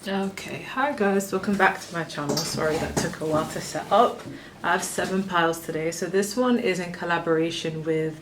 Okay, hi guys, welcome back to my channel. Sorry that took a while to set up. I have 7 piles today. So this one is in collaboration with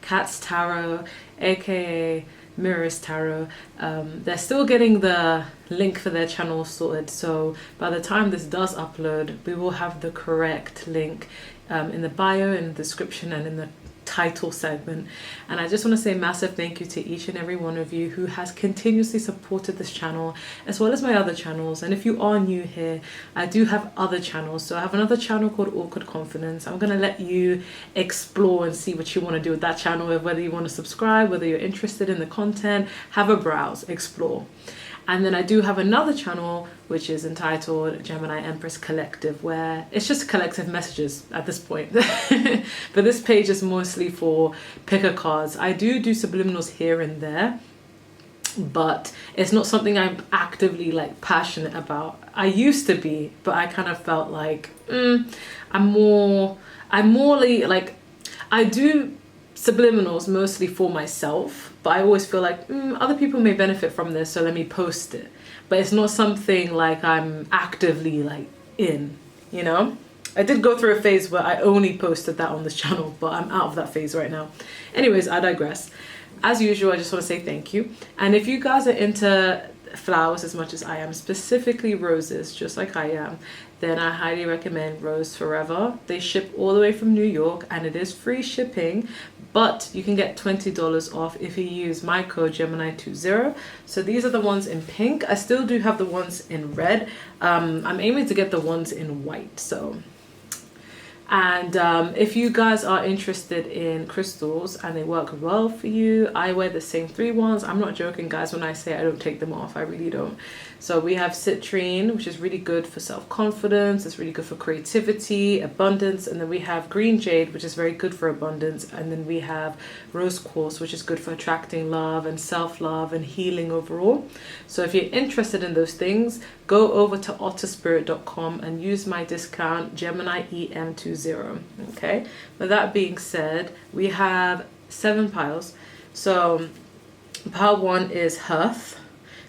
Cat's Tarot, aka Mirror's Tarot. They're still getting the link for their channel sorted, so by the time this does upload, we will have the correct link in the bio, in the description, and in the title segment. And I just want to say massive thank you to each and every one of you who has continuously supported this channel as well as my other channels. And if you are new here, I do have other channels. So I have another channel called Awkward Confidence. I'm going to let you explore and see what you want to do with that channel, whether you want to subscribe, whether you're interested in the content, have a browse, explore. And then I do have another channel which is entitled Gemini Empress Collective, where it's just collective messages at this point. But this page is mostly for picker cards. I do subliminals here and there, but it's not something I'm actively like passionate about. I used to be, but I kind of felt like I'm more like I do subliminals mostly for myself, but I always feel like other people may benefit from this, so let me post it. But it's not something like I'm actively like in, you know? I did go through a phase where I only posted that on this channel, but I'm out of that phase right now. Anyways, I digress. As usual, I just want to say thank you. And if you guys are into flowers as much as I am, specifically roses, just like I am, then I highly recommend Rose Forever. They ship all the way from New York and it is free shipping, but you can get $20 off if you use my code Gemini20. So these are the ones in pink. I still do have the ones in red. I'm aiming to get the ones in white. So, and if you guys are interested in crystals and they work well for you, I wear the same 3 ones. I'm not joking, guys, when I say I don't take them off. I really don't. So we have citrine, which is really good for self-confidence. It's really good for creativity, abundance. And then we have green jade, which is very good for abundance. And then we have rose quartz, which is good for attracting love and self-love and healing overall. So if you're interested in those things, go over to otterspirit.com and use my discount GeminiEM20. Okay. With that being said, we have 7 piles. So pile 1 is Hearth.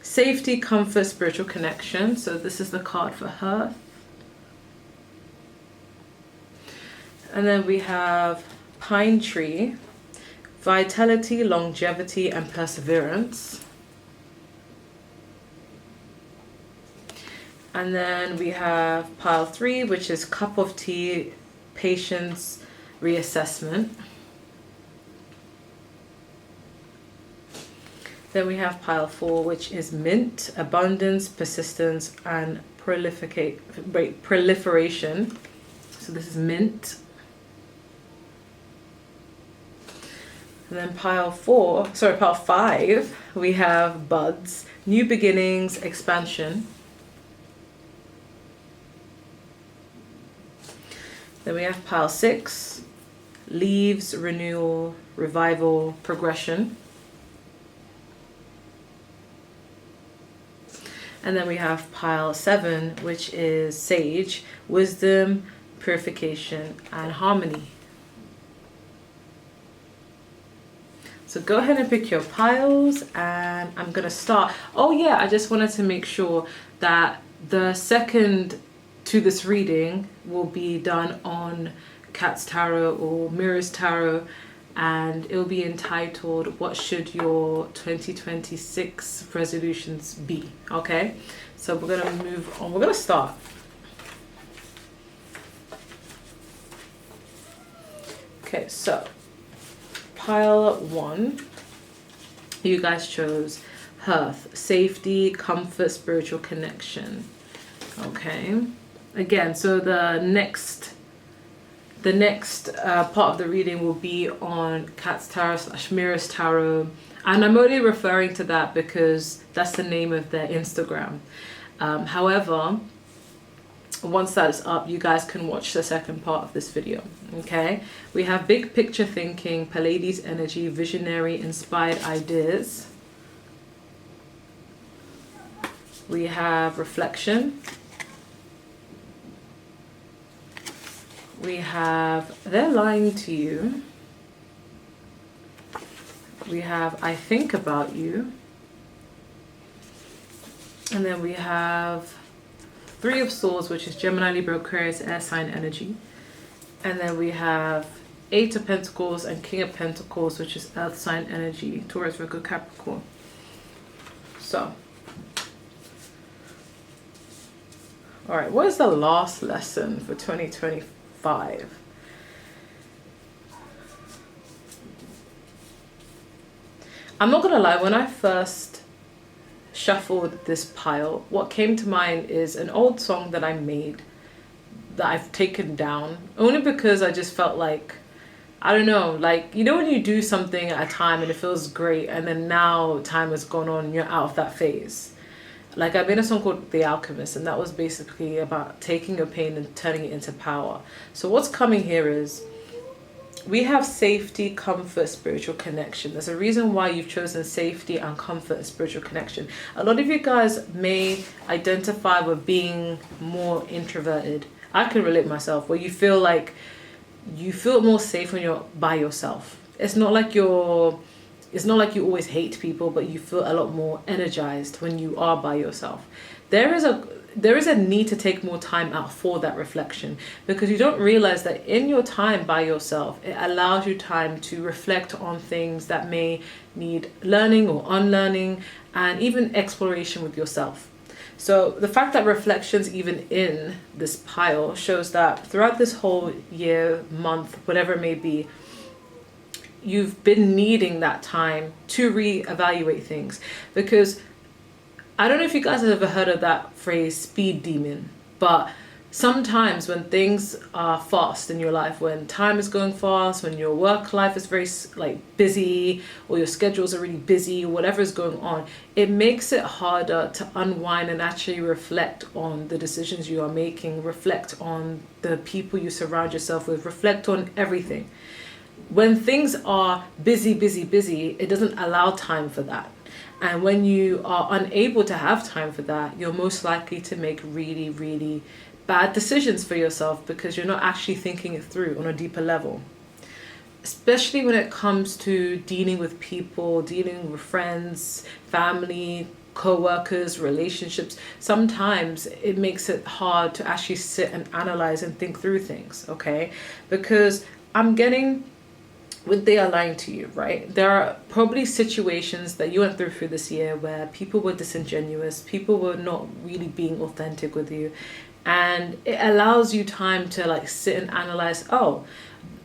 Safety, comfort, spiritual connection. So this is the card for Hearth. And then we have Pine Tree. Vitality, longevity, and perseverance. And then we have pile 3, which is Cup of Tea, patience, reassessment. Then we have pile 4, which is mint, abundance, persistence, and proliferation. So this is mint. And then pile 5, we have buds, new beginnings, expansion. Then we have pile 6, leaves, renewal, revival, progression. And then we have pile 7, which is sage, wisdom, purification, and harmony. So go ahead and pick your piles, and I'm gonna start. Oh yeah, I just wanted to make sure that the second to this reading will be done on Cat's Tarot or Mirror's Tarot, and it will be entitled "What Should Your 2026 Resolutions Be?" Okay, so we're gonna move on. We're gonna start. Okay, so pile 1, you guys chose Hearth, safety, comfort, spiritual connection. Okay, again, so the next part of the reading will be on Cat's Tarot / Mirror's Tarot, and I'm only referring to that because that's the name of their Instagram. However, once that is up, you guys can watch the second part of this video. Okay, we have big picture thinking, Pleiades energy, visionary, inspired ideas. We have reflection. We have they're lying to you. We have I think about you. And then we have Three of Swords, which is Gemini, Libra, Aquarius, air sign energy. And then we have Eight of Pentacles and King of Pentacles, which is earth sign energy, Taurus, Virgo, Capricorn. So, all right, what is the last lesson for 2025? I'm not gonna lie, when I first shuffled this pile, what came to mind is an old song that I made that I've taken down, only because I just felt like, I don't know, like, you know when you do something at a time and it feels great, and then now time has gone on and you're out of that phase. Like, I made a song called The Alchemist, and that was basically about taking your pain and turning it into power. So what's coming here is, we have safety, comfort, spiritual connection. There's a reason why you've chosen safety and comfort and spiritual connection. A lot of you guys may identify with being more introverted. I can relate myself, where you feel like you feel more safe when you're by yourself. It's not like you always hate people, but you feel a lot more energized when you are by yourself. There is a need to take more time out for that reflection, because you don't realize that in your time by yourself, it allows you time to reflect on things that may need learning or unlearning, and even exploration with yourself. So the fact that reflection's even in this pile shows that throughout this whole year, month, whatever it may be, you've been needing that time to reevaluate things. Because I don't know if you guys have ever heard of that phrase, speed demon, but sometimes when things are fast in your life, when time is going fast, when your work life is very busy, or your schedules are really busy, or whatever is going on, it makes it harder to unwind and actually reflect on the decisions you are making, reflect on the people you surround yourself with, reflect on everything. When things are busy, it doesn't allow time for that. And when you are unable to have time for that, you're most likely to make really, really bad decisions for yourself, because you're not actually thinking it through on a deeper level. Especially when it comes to dealing with people, dealing with friends, family, co-workers, relationships. Sometimes it makes it hard to actually sit and analyze and think through things, okay? Because I'm getting, would they align to you, right? There are probably situations that you went through this year where people were disingenuous, people were not really being authentic with you, and it allows you time to sit and analyze, oh,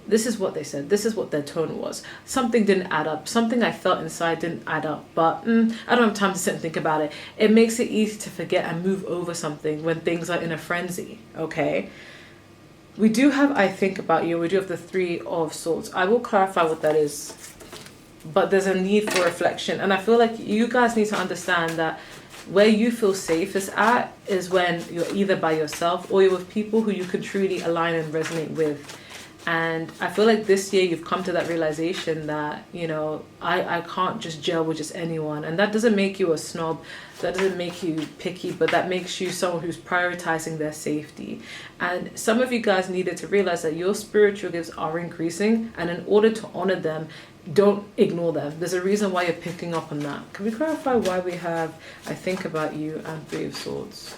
this is what they said, this is what their tone was, something didn't add up, something I felt inside didn't add up, but I don't have time to sit and think about it. It makes it easy to forget and move over something when things are in a frenzy, okay? We do have I Think About You. We do have the Three of Swords. I will clarify what that is. But there's a need for reflection. And I feel like you guys need to understand that where you feel safest at is when you're either by yourself or you're with people who you can truly align and resonate with. And I feel like this year you've come to that realization that, I can't just gel with just anyone. And that doesn't make you a snob. That doesn't make you picky, but that makes you someone who's prioritizing their safety. And some of you guys needed to realize that your spiritual gifts are increasing. And in order to honor them, don't ignore them. There's a reason why you're picking up on that. Can we clarify why we have I Think About You and Three of Swords?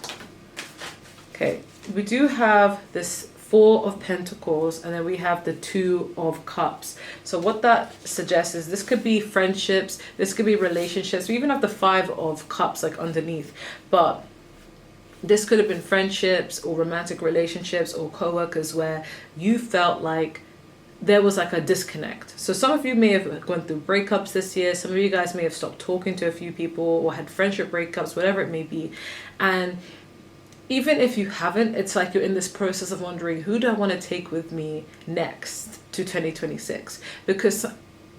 Okay, we do have this Four of Pentacles, and then we have the Two of Cups. So what that suggests is this could be friendships, this could be relationships. We even have the Five of Cups underneath, but this could have been friendships or romantic relationships or co-workers where you felt like there was a disconnect. So some of you may have gone through breakups this year. Some of you guys may have stopped talking to a few people or had friendship breakups, whatever it may be. And even if you haven't, it's like you're in this process of wondering, who do I want to take with me next to 2026? Because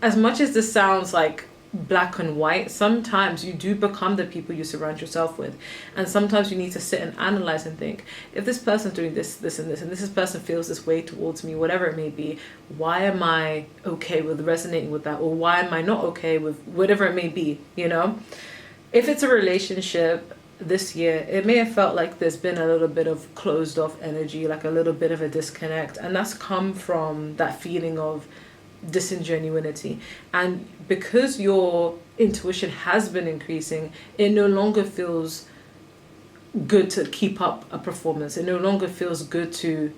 as much as this sounds like black and white, sometimes you do become the people you surround yourself with. And sometimes you need to sit and analyze and think, if this person's doing this, this, and this, and this person feels this way towards me, whatever it may be, why am I okay with resonating with that? Or why am I not okay with whatever it may be, If it's a relationship, this year, it may have felt like there's been a little bit of closed off energy, like a little bit of a disconnect. And that's come from that feeling of disingenuity. And because your intuition has been increasing, it no longer feels good to keep up a performance. It no longer feels good to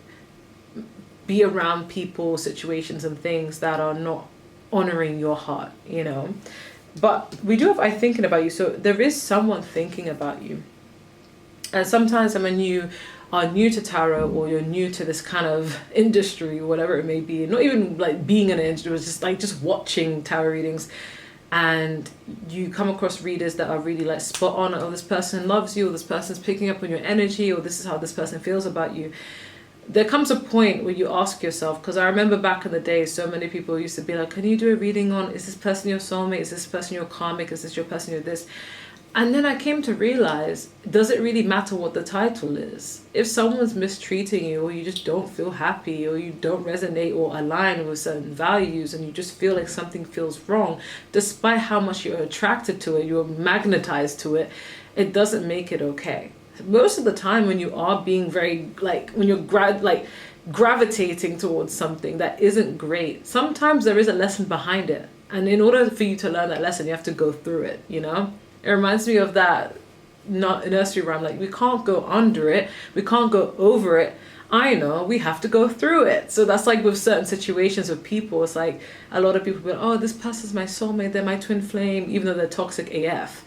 be around people, situations, and things that are not honoring your heart, you know. But we do have I thinking about you. So there is someone thinking about you. And sometimes when you are new to tarot, or you're new to this kind of industry, or whatever it may be, not even like being in an industry, it was just like just watching tarot readings, and you come across readers that are really like spot on, oh, this person loves you, or this person's picking up on your energy, or this is how this person feels about you. There comes a point where you ask yourself, because I remember back in the day, so many people used to be like, can you do a reading on, is this person your soulmate? Is this person your karmic? Is this your person your this? And then I came to realize, does it really matter what the title is? If someone's mistreating you, or you just don't feel happy, or you don't resonate or align with certain values, and you just feel like something feels wrong, despite how much you're attracted to it, you're magnetized to it, it doesn't make it okay. Most of the time when you are being very, like, when you're gravitating towards something that isn't great, sometimes there is a lesson behind it. And in order for you to learn that lesson, you have to go through it, you know? It reminds me of that nursery rhyme, like, we can't go under it, we can't go over it. I know, we have to go through it. So that's like with certain situations with people. It's like a lot of people go, oh, this person's my soulmate, they're my twin flame, even though they're toxic AF.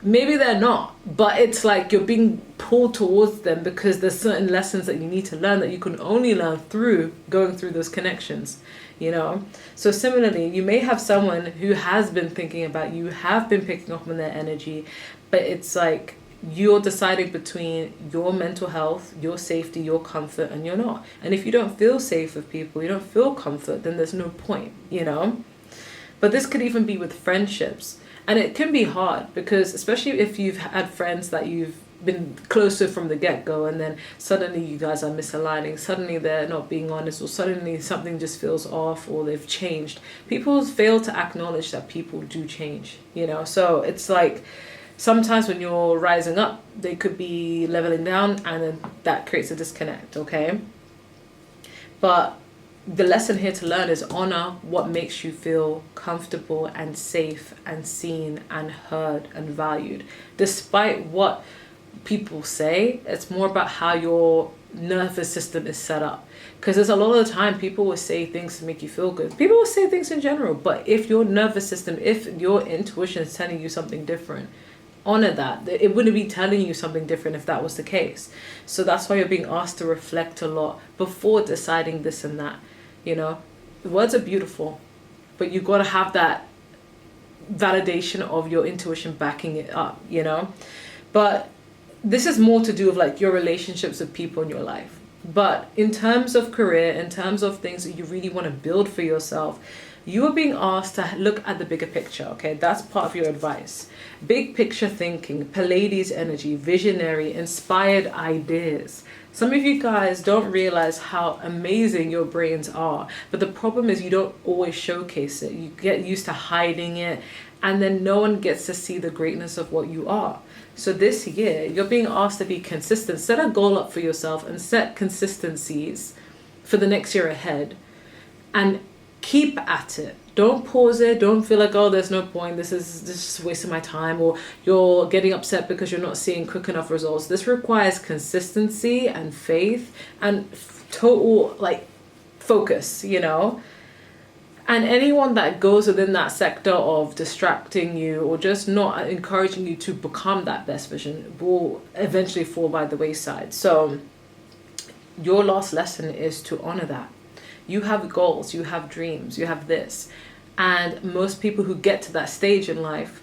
Maybe they're not, but it's like you're being pulled towards them because there's certain lessons that you need to learn that you can only learn through going through those connections, you know? So similarly, you may have someone who has been thinking about you, have been picking up on their energy, but it's like you're deciding between your mental health, your safety, your comfort, and you're not. And if you don't feel safe with people, you don't feel comfort, then there's no point, you know? But this could even be with friendships. And it can be hard because, especially if you've had friends that you've been close to from the get-go, and then suddenly you guys are misaligning, suddenly they're not being honest, or suddenly something just feels off, or they've changed. People fail to acknowledge that people do change, you know? So it's like sometimes when you're rising up, they could be leveling down, and then that creates a disconnect, okay? But the lesson here to learn is honor what makes you feel comfortable and safe and seen and heard and valued. Despite what people say, it's more about how your nervous system is set up. Because there's a lot of the time people will say things to make you feel good. People will say things in general, but if your nervous system, if your intuition is telling you something different, honor that. It wouldn't be telling you something different if that was the case. So that's why you're being asked to reflect a lot before deciding this and that. You know, the words are beautiful, but you got to have that validation of your intuition backing it up, you know. But this is more to do with like your relationships with people in your life. But in terms of career, in terms of things that you really want to build for yourself, you are being asked to look at the bigger picture, okay? That's part of your advice. Big picture thinking, Pleiades energy, visionary, inspired ideas. Some of you guys don't realize how amazing your brains are, but the problem is you don't always showcase it. You get used to hiding it, and then no one gets to see the greatness of what you are. So this year, you're being asked to be consistent. Set a goal up for yourself and set consistencies for the next year ahead, and keep at it. Don't pause it. Don't feel like, oh, there's no point. This is just wasting my time, or you're getting upset because you're not seeing quick enough results. This requires consistency and faith and total like focus, you know. And anyone that goes within that sector of distracting you or just not encouraging you to become that best version will eventually fall by the wayside. So your last lesson is to honor that. You have goals, you have dreams, you have this. And most people who get to that stage in life,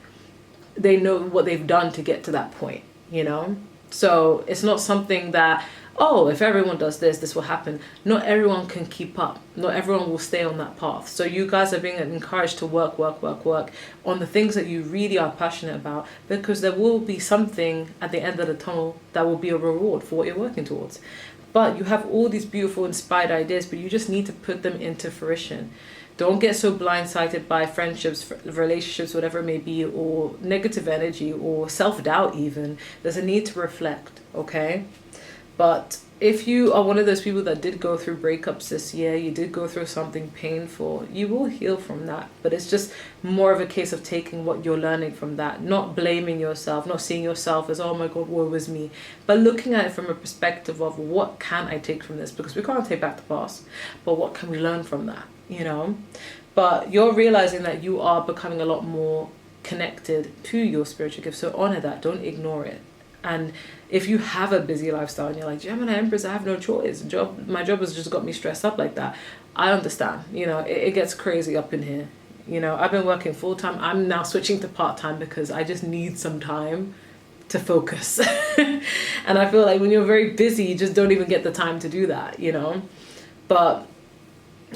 they know what they've done to get to that point, you know? So it's not something that, oh, if everyone does this, this will happen. Not everyone can keep up. Not everyone will stay on that path. So you guys are being encouraged to work on the things that you really are passionate about, because there will be something at the end of the tunnel that will be a reward for what you're working towards. But you have all these beautiful inspired ideas, but you just need to put them into fruition. Don't get so blindsided by friendships, relationships, whatever it may be, or negative energy or self-doubt even. There's a need to reflect, okay? But if you are one of those people that did go through breakups this year, you did go through something painful, you will heal from that. But it's just more of a case of taking what you're learning from that, not blaming yourself, not seeing yourself as, oh my God, woe was me, but looking at it from a perspective of, what can I take from this? Because we can't take back the past, but what can we learn from that, you know? But you're realizing that you are becoming a lot more connected to your spiritual gift. So honor that, don't ignore it. And if you have a busy lifestyle and you're like, Gemini Empress, I have no choice. My job has just got me stressed up like that. I understand. You know, it gets crazy up in here. You know, I've been working full time. I'm now switching to part time because I just need some time to focus. And I feel like when you're very busy, you just don't even get the time to do that, you know. But,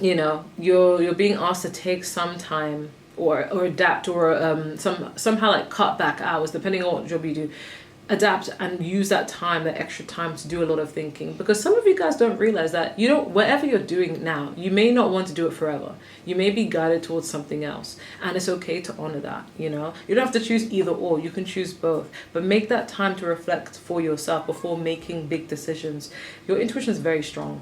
you know, you're being asked to take some time or adapt or somehow like cut back hours, depending on what job you do. Adapt and use that time, that extra time, to do a lot of thinking, because some of you guys don't realize that whatever you're doing now, you may not want to do it forever. You may be guided towards something else, and it's okay to honor that. You know, you don't have to choose either or, you can choose both, but make that time to reflect for yourself before making big decisions. Your intuition is very strong.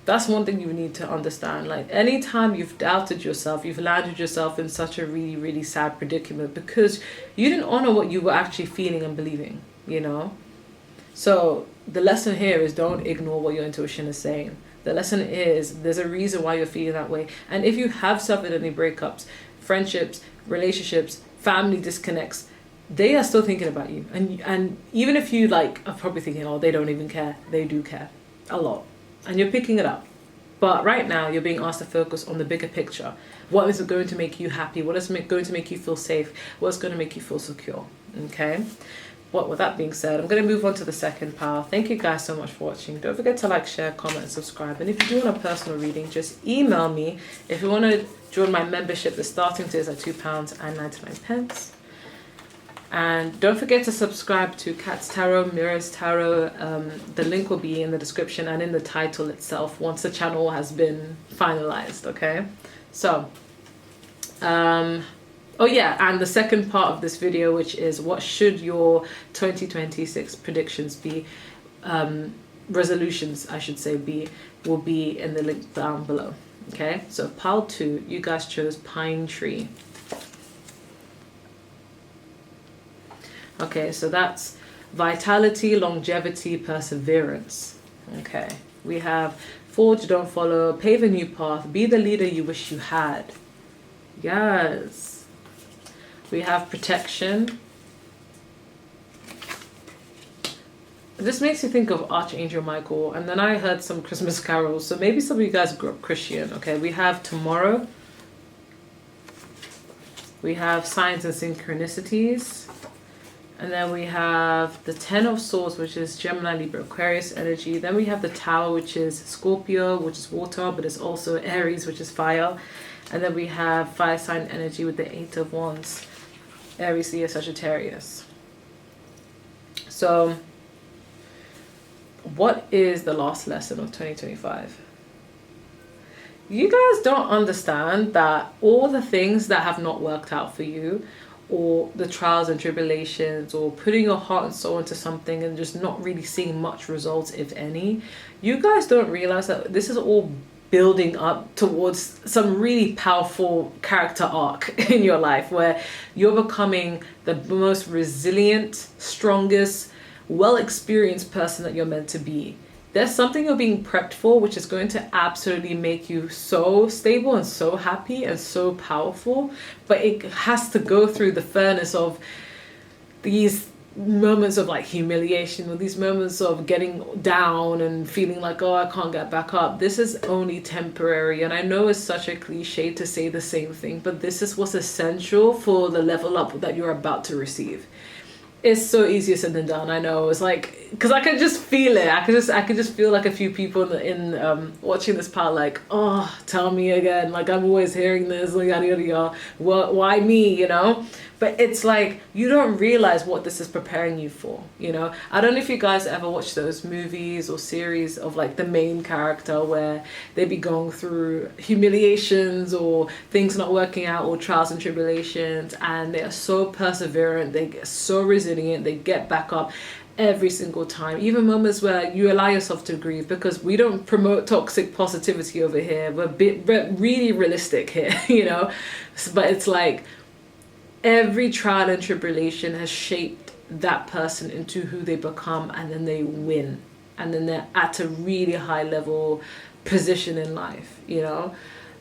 That's one thing you need to understand. Like, anytime you've doubted yourself, you've landed yourself in such a really, really sad predicament because you didn't honor what you were actually feeling and believing, you know? So the lesson here is, don't ignore what your intuition is saying. The lesson is, there's a reason why you're feeling that way. And if you have suffered any breakups, friendships, relationships, family disconnects, they are still thinking about you. And even if you like are probably thinking, oh, they don't even care, they do care a lot. And you're picking it up. But right now, you're being asked to focus on the bigger picture. What is going to make you happy? What is going to make you feel safe? What's going to make you feel secure? Okay? With that being said, I'm going to move on to the second pile. Thank you guys so much for watching. Don't forget to like, share, comment, and subscribe. And if you do want a personal reading, just email me. If you want to join my membership, the starting tier is at £2.99. And don't forget to subscribe to Kat's Tarot, Mirror's Tarot. The link will be in the description and in the title itself once the channel has been finalized, okay? So, oh yeah, and the second part of this video, which is what should your 2026 predictions be, resolutions I should say will be in the link down below, okay? So pile 2, you guys chose Pine Tree. Okay, so that's vitality, longevity, perseverance. Okay, we have forge, don't follow, pave a new path, be the leader you wish you had. Yes. We have protection. This makes you think of Archangel Michael, and then I heard some Christmas carols, so maybe some of you guys grew up Christian. Okay, we have tomorrow. We have signs and synchronicities. And then we have the 10 of Swords, which is Gemini, Libra, Aquarius energy. Then we have the Tower, which is Scorpio, which is water, but it's also Aries, which is fire. And then we have fire sign energy with the 8 of Wands, Aries, Leo, Sagittarius. So what is the last lesson of 2025? You guys don't understand that all the things that have not worked out for you, or the trials and tribulations, or putting your heart and soul into something and just not really seeing much results, if any, you guys don't realize that this is all building up towards some really powerful character arc in your life, where you're becoming the most resilient, strongest, well-experienced person that you're meant to be. There's something you're being prepped for, which is going to absolutely make you so stable and so happy and so powerful. But it has to go through the furnace of these moments of like humiliation, or these moments of getting down and feeling like, oh, I can't get back up. This is only temporary. And I know it's such a cliche to say the same thing, but this is what's essential for the level up that you're about to receive. It's so easier said than done. I know. It's like, because I could just feel it. I could just feel like a few people in watching this part, like, oh, tell me again. Like, I'm always hearing this. Yada yada yada. Why me? You know. But it's like, you don't realize what this is preparing you for, you know? I don't know if you guys ever watch those movies or series of like the main character where they be going through humiliations or things not working out or trials and tribulations, and they are so perseverant, they get so resilient, they get back up. every single time, even moments where you allow yourself to grieve, because we don't promote toxic positivity over here. We're really realistic here, you know. But it's like every trial and tribulation has shaped that person into who they become, and then they win, and then they're at a really high level position in life, you know.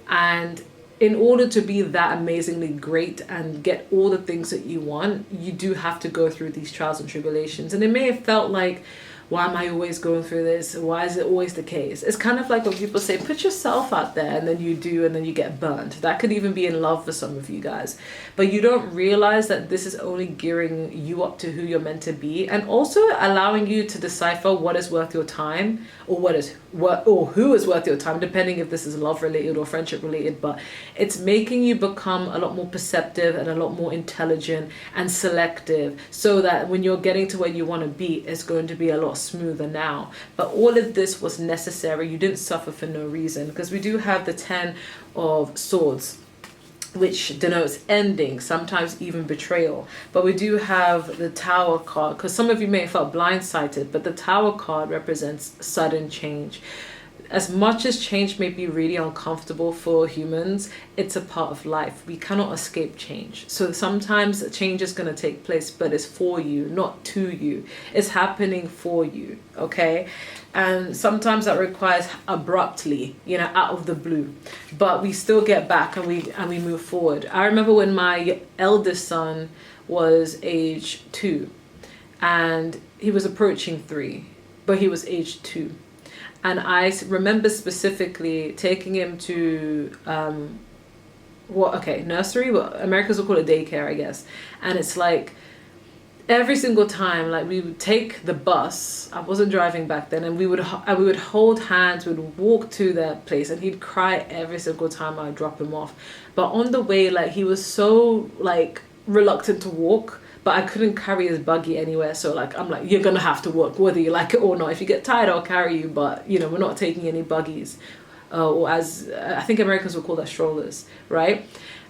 And in order to be that amazingly great and get all the things that you want, you do have to go through these trials and tribulations. And it may have felt like, why am I always going through this? Why is it always the case? It's kind of like when people say, put yourself out there, and then you do, and then you get burnt. That could even be in love for some of you guys. But you don't realize that this is only gearing you up to who you're meant to be, and also allowing you to decipher what is worth your time, or who is worth your time, depending if this is love related or friendship related. But it's making you become a lot more perceptive and a lot more intelligent and selective, so that when you're getting to where you want to be, it's going to be a lot smoother now. But all of this was necessary. You didn't suffer for no reason, because we do have the 10 of Swords, which denotes ending, sometimes even betrayal. But we do have the Tower card, because some of you may have felt blindsided, but the Tower card represents sudden change. As much as change may be really uncomfortable for humans, it's a part of life. We cannot escape change. So sometimes change is going to take place, but it's for you, not to you. It's happening for you, okay? And sometimes that requires abruptly, you know, out of the blue. But we still get back, and we move forward. I remember when my eldest son was age 2, and he was approaching 3, but he was age 2. And I remember specifically taking him to nursery, but Americans will call it daycare, I guess. And it's like every single time, like, we would take the bus. I wasn't driving back then, and we would hold hands. We would walk to that place, and he'd cry every single time I drop him off. But on the way, like, he was so like reluctant to walk. But I couldn't carry his buggy anywhere, so like I'm like, you're gonna have to walk whether you like it or not. If you get tired, I'll carry you, but you know, we're not taking any buggies, or as I think Americans will call that, strollers, right?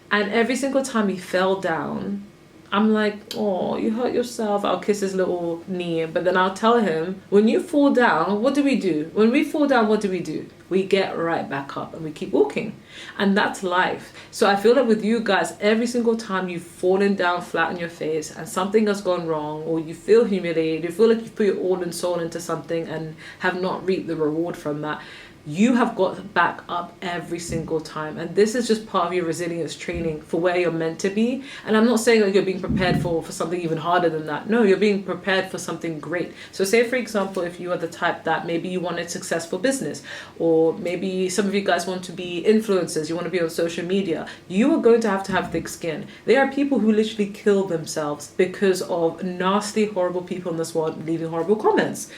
And every single time he fell down, I'm like, oh, you hurt yourself. I'll kiss his little knee, but then I'll tell him, when you fall down, what do we do? When we fall down, what do? We get right back up and we keep walking. And that's life. So I feel like with you guys, every single time you've fallen down flat on your face and something has gone wrong, or you feel humiliated, you feel like you've put your all and soul into something and have not reaped the reward from that, you have got back up every single time. And this is just part of your resilience training for where you're meant to be. And I'm not saying that you're being prepared for something even harder than that. No, you're being prepared for something great. So say, for example, if you are the type that maybe you want a successful business, or maybe some of you guys want to be influencers, you want to be on social media, you are going to have thick skin. There are people who literally kill themselves because of nasty, horrible people in this world leaving horrible comments.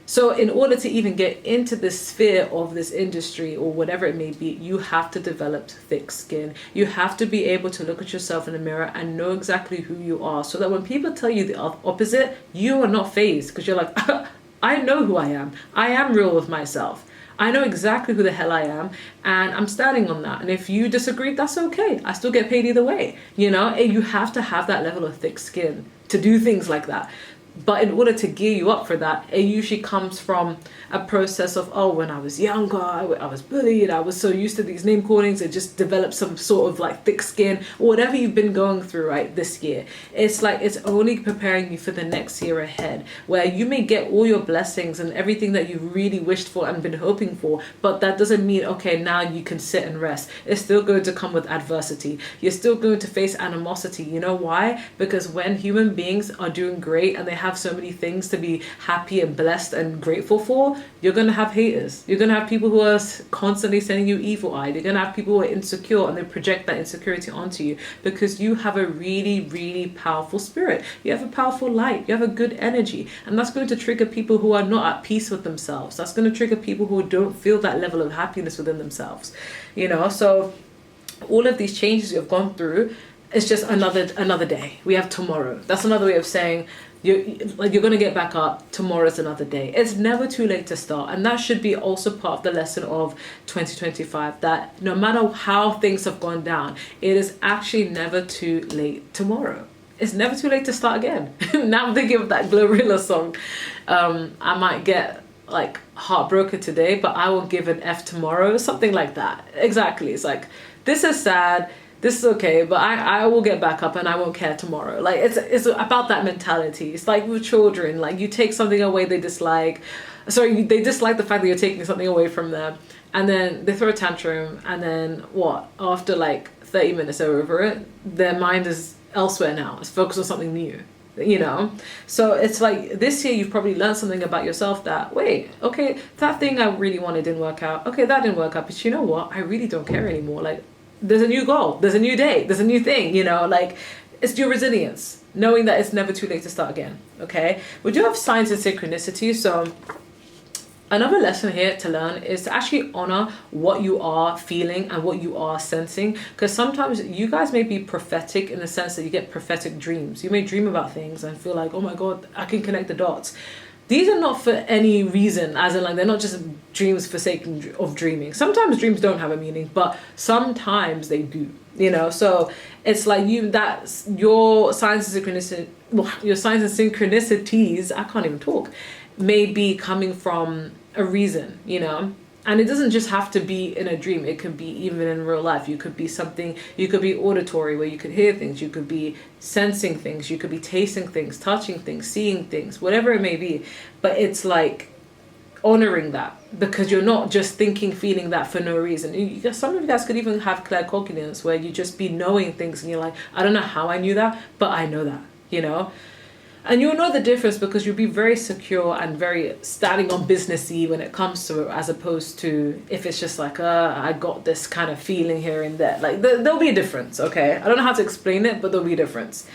So in order to even get into the sphere of this industry or whatever it may be, you have to develop thick skin. You have to be able to look at yourself in the mirror and know exactly who you are, so that when people tell you the opposite, you are not fazed, because you're like, I know who I am. I am real with myself. I know exactly who the hell I am, and I'm standing on that. And if you disagree, that's okay. I still get paid either way. You know, and you have to have that level of thick skin to do things like that. But in order to gear you up for that, it usually comes from a process of, oh, when I was younger, I was bullied, I was so used to these name callings, it just developed some sort of like thick skin, or whatever you've been going through, right, this year. It's like, it's only preparing you for the next year ahead, where you may get all your blessings and everything that you've really wished for and been hoping for, but that doesn't mean, okay, now you can sit and rest. It's still going to come with adversity. You're still going to face animosity. You know why? Because when human beings are doing great and they have so many things to be happy and blessed and grateful for, you're going to have haters. You're going to have people who are constantly sending you evil eye. You're going to have people who are insecure and they project that insecurity onto you, because you have a really, really powerful spirit. You have a powerful light. You have a good energy. And that's going to trigger people who are not at peace with themselves. That's going to trigger people who don't feel that level of happiness within themselves. You know, so all of these changes you've gone through, it's just another day. We have tomorrow. That's another way of saying you're going to get back up. Tomorrow's another day. It's never too late to start. And that should be also part of the lesson of 2025, that no matter how things have gone down, it is actually never too late tomorrow. it's never too late to start again. Now I'm thinking of that Glorilla song. I might get like heartbroken today, but I will give an F tomorrow, something like that. Exactly. It's like, this is sad, this is okay, but I will get back up and I won't care tomorrow. Like it's about that mentality. It's like with children, like you take something away they dislike. Sorry, they dislike the fact that you're taking something away from them, and then they throw a tantrum, and then what? After like 30 minutes they're over it, their mind is elsewhere now. It's focused on something new, you know? So it's like this year you've probably learned something about yourself that, wait, okay, that thing I really wanted didn't work out. Okay, that didn't work out, but you know what? I really don't care anymore. Like, there's a new goal, there's a new day, there's a new thing, you know? Like, it's your resilience, knowing that it's never too late to start again, okay? We do have signs and synchronicity, so another lesson here to learn is to actually honor what you are feeling and what you are sensing, because sometimes you guys may be prophetic in the sense that you get prophetic dreams. You may dream about things and feel like, oh my god, I can connect the dots. These are not for any reason, as in like they're not just dreams for sake of dreaming. Sometimes dreams don't have a meaning, but sometimes they do, you know? So it's like that's your signs and synchronicities, I can't even talk, may be coming from a reason, you know? And it doesn't just have to be in a dream. It could be even in real life. You could be something, you could be auditory where you could hear things. You could be sensing things. You could be tasting things, touching things, seeing things, whatever it may be. But it's like honoring that, because you're not just thinking, feeling that for no reason. Some of you guys could even have claircognizance where you just be knowing things and you're like, I don't know how I knew that, but I know that, you know? And you'll know the difference because you'll be very secure and very standing on businessy when it comes to it, as opposed to if it's just like, I got this kind of feeling here and there. Like there'll be a difference, okay? I don't know how to explain it, but there'll be a difference.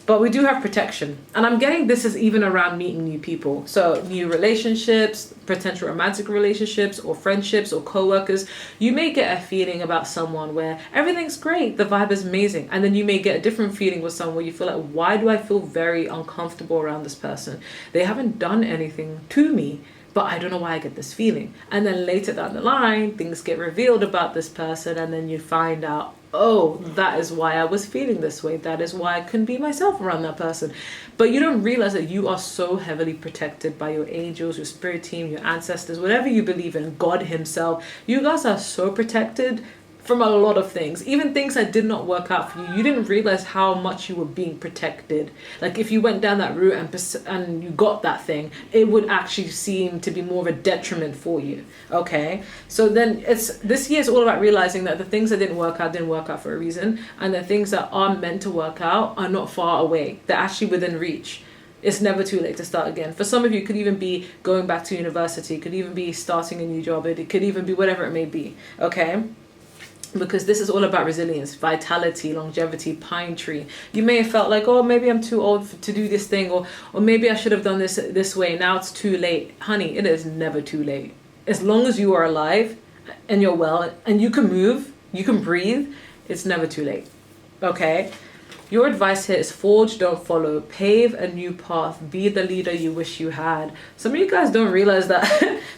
But we do have protection. And I'm getting this is even around meeting new people. So new relationships, potential romantic relationships or friendships or co-workers. You may get a feeling about someone where everything's great, the vibe is amazing. And then you may get a different feeling with someone where you feel like, why do I feel very uncomfortable around this person? They haven't done anything to me, but I don't know why I get this feeling. And then later down the line, things get revealed about this person, and then you find out, oh, that is why I was feeling this way. That is why I couldn't be myself around that person. But you don't realize that you are so heavily protected by your angels, your spirit team, your ancestors, whatever you believe in, God himself. You guys are so protected from a lot of things, even things that did not work out for you. You didn't realize how much you were being protected. Like if you went down that route and you got that thing, it would actually seem to be more of a detriment for you. Okay, so then this year is all about realizing that the things that didn't work out for a reason, and the things that are meant to work out are not far away. They're actually within reach. It's never too late to start again. For some of you, it could even be going back to university, it could even be starting a new job, it could even be whatever it may be. Okay, because this is all about resilience, vitality, longevity, pine tree. You may have felt like, oh, maybe I'm too old to do this thing, or maybe I should have done this way. Now it's too late. Honey, it is never too late. As long as you are alive and you're well and you can move, you can breathe, it's never too late. Okay? Your advice here is forge, don't follow. Pave a new path. Be the leader you wish you had. Some of you guys don't realize that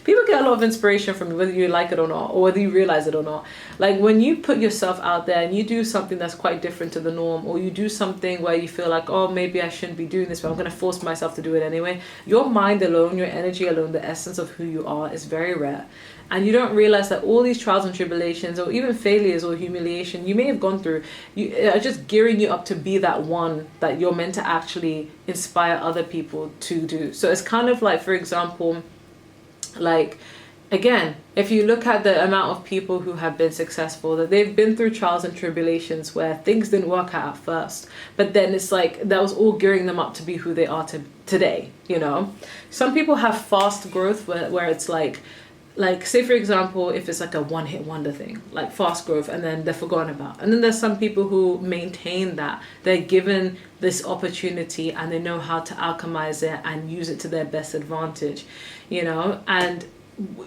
people get a lot of inspiration from you, whether you like it or not, or whether you realize it or not. Like when you put yourself out there and you do something that's quite different to the norm, or you do something where you feel like, oh, maybe I shouldn't be doing this, but I'm going to force myself to do it anyway. Your mind alone, your energy alone, the essence of who you are is very rare. And you don't realize that all these trials and tribulations, or even failures or humiliation you may have gone through, you are just gearing you up to be that one that you're meant to actually inspire other people to do. So it's kind of like, for example, like, again, if you look at the amount of people who have been successful, that they've been through trials and tribulations where things didn't work out at first, but then it's like that was all gearing them up to be who they are today, you know? Some people have fast growth where it's like say for example, if it's like a one-hit wonder thing, like fast growth, and then they're forgotten about. And then there's some people who maintain that they're given this opportunity and they know how to alchemize it and use it to their best advantage, you know? And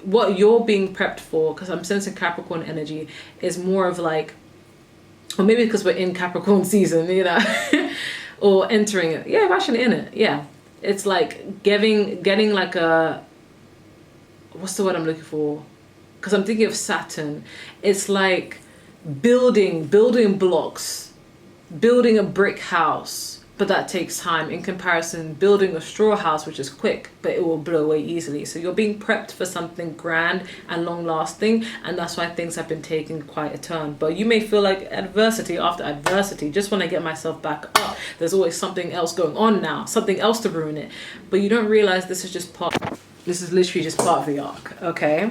what you're being prepped for, because I'm sensing Capricorn energy, is more of like, or maybe because we're in Capricorn season, you know, or entering it. Yeah, we're actually in it. Yeah. It's like getting like a, what's the word I'm looking for? Because I'm thinking of Saturn. It's like building blocks, building a brick house, but that takes time. In comparison, building a straw house, which is quick, but it will blow away easily. So you're being prepped for something grand and long lasting, and that's why things have been taking quite a turn. But you may feel like adversity after adversity, just when I get myself back up, there's always something else going on now, something else to ruin it. But you don't realize this is literally just part of the arc, okay?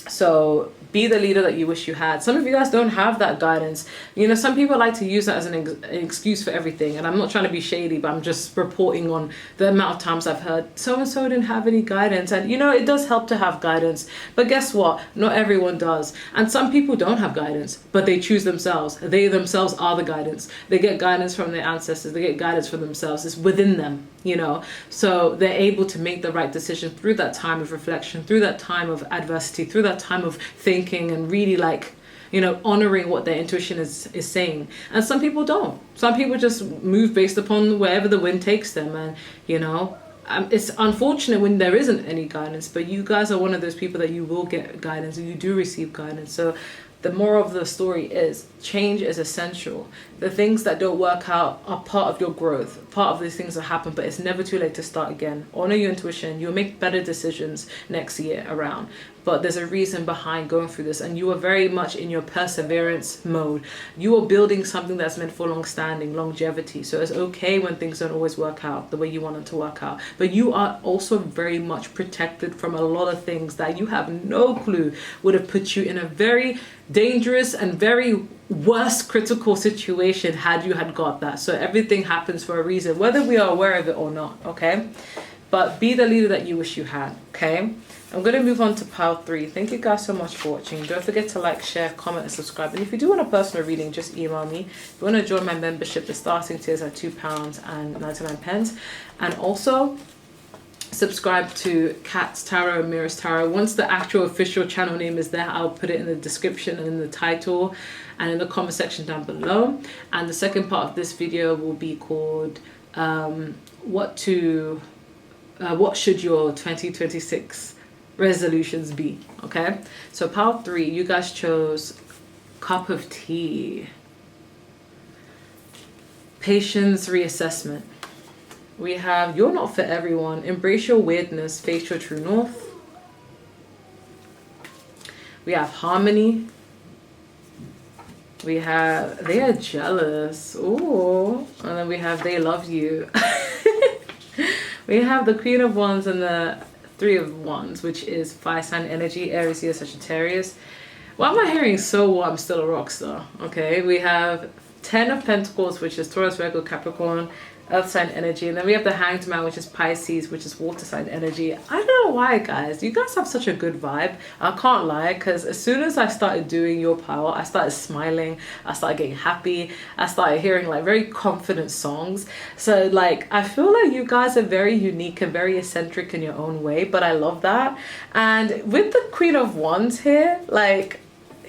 So be the leader that you wish you had. Some of you guys don't have that guidance. You know, some people like to use that as an excuse for everything. And I'm not trying to be shady, but I'm just reporting on the amount of times I've heard so-and-so didn't have any guidance. And, you know, it does help to have guidance. But guess what? Not everyone does. And some people don't have guidance, but they choose themselves. They themselves are the guidance. They get guidance from their ancestors. They get guidance from themselves. It's within them, you know. So they're able to make the right decision through that time of reflection, through that time of adversity, through that time of thinking, and really, like, you know, honoring what their intuition is saying. And some people don't. Some people just move based upon wherever the wind takes them. And, you know, it's unfortunate when there isn't any guidance, but you guys are one of those people that you will get guidance, and you do receive guidance. So the moral of the story is change is essential. The things that don't work out are part of your growth, part of these things that happen, but it's never too late to start again. Honor your intuition. You'll make better decisions next year around. But there's a reason behind going through this, and you are very much in your perseverance mode. You are building something that's meant for long-standing, longevity. So it's okay when things don't always work out the way you want them to work out. But you are also very much protected from a lot of things that you have no clue would have put you in a very dangerous and very worst critical situation had you had got that. So everything happens for a reason, whether we are aware of it or not, okay? But be the leader that you wish you had, okay? I'm going to move on to pile 3. Thank you guys so much for watching. Don't forget to like, share, comment, and subscribe. And if you do want a personal reading, just email me. If you want to join my membership, the starting tiers are £2.99. And also, subscribe to Cat's Tarot and Mirror's Tarot. Once the actual official channel name is there, I'll put it in the description and in the title and in the comment section down below. And the second part of this video will be called what should your 2026 resolutions be, okay? So pile 3, you guys chose cup of tea, patience, reassessment. We have you're not for everyone, embrace your weirdness, face your true north. We have harmony. We have they are jealous. Ooh. And then we have they love you. We have the Queen of Wands and the Three of Wands, which is fire sign energy, Aries, Leo, Sagittarius. Why am I hearing so what I'm still a rock star? Okay, we have 10 of Pentacles, which is Taurus, Virgo, Capricorn, earth sign energy. And then we have the Hanged Man, which is Pisces, which is water sign energy. I don't know why, guys. You guys have such a good vibe. I can't lie, because as soon as I started doing your power, I started smiling. I started getting happy. I started hearing like very confident songs. So like, I feel like you guys are very unique and very eccentric in your own way, but I love that. And with the Queen of Wands here, like,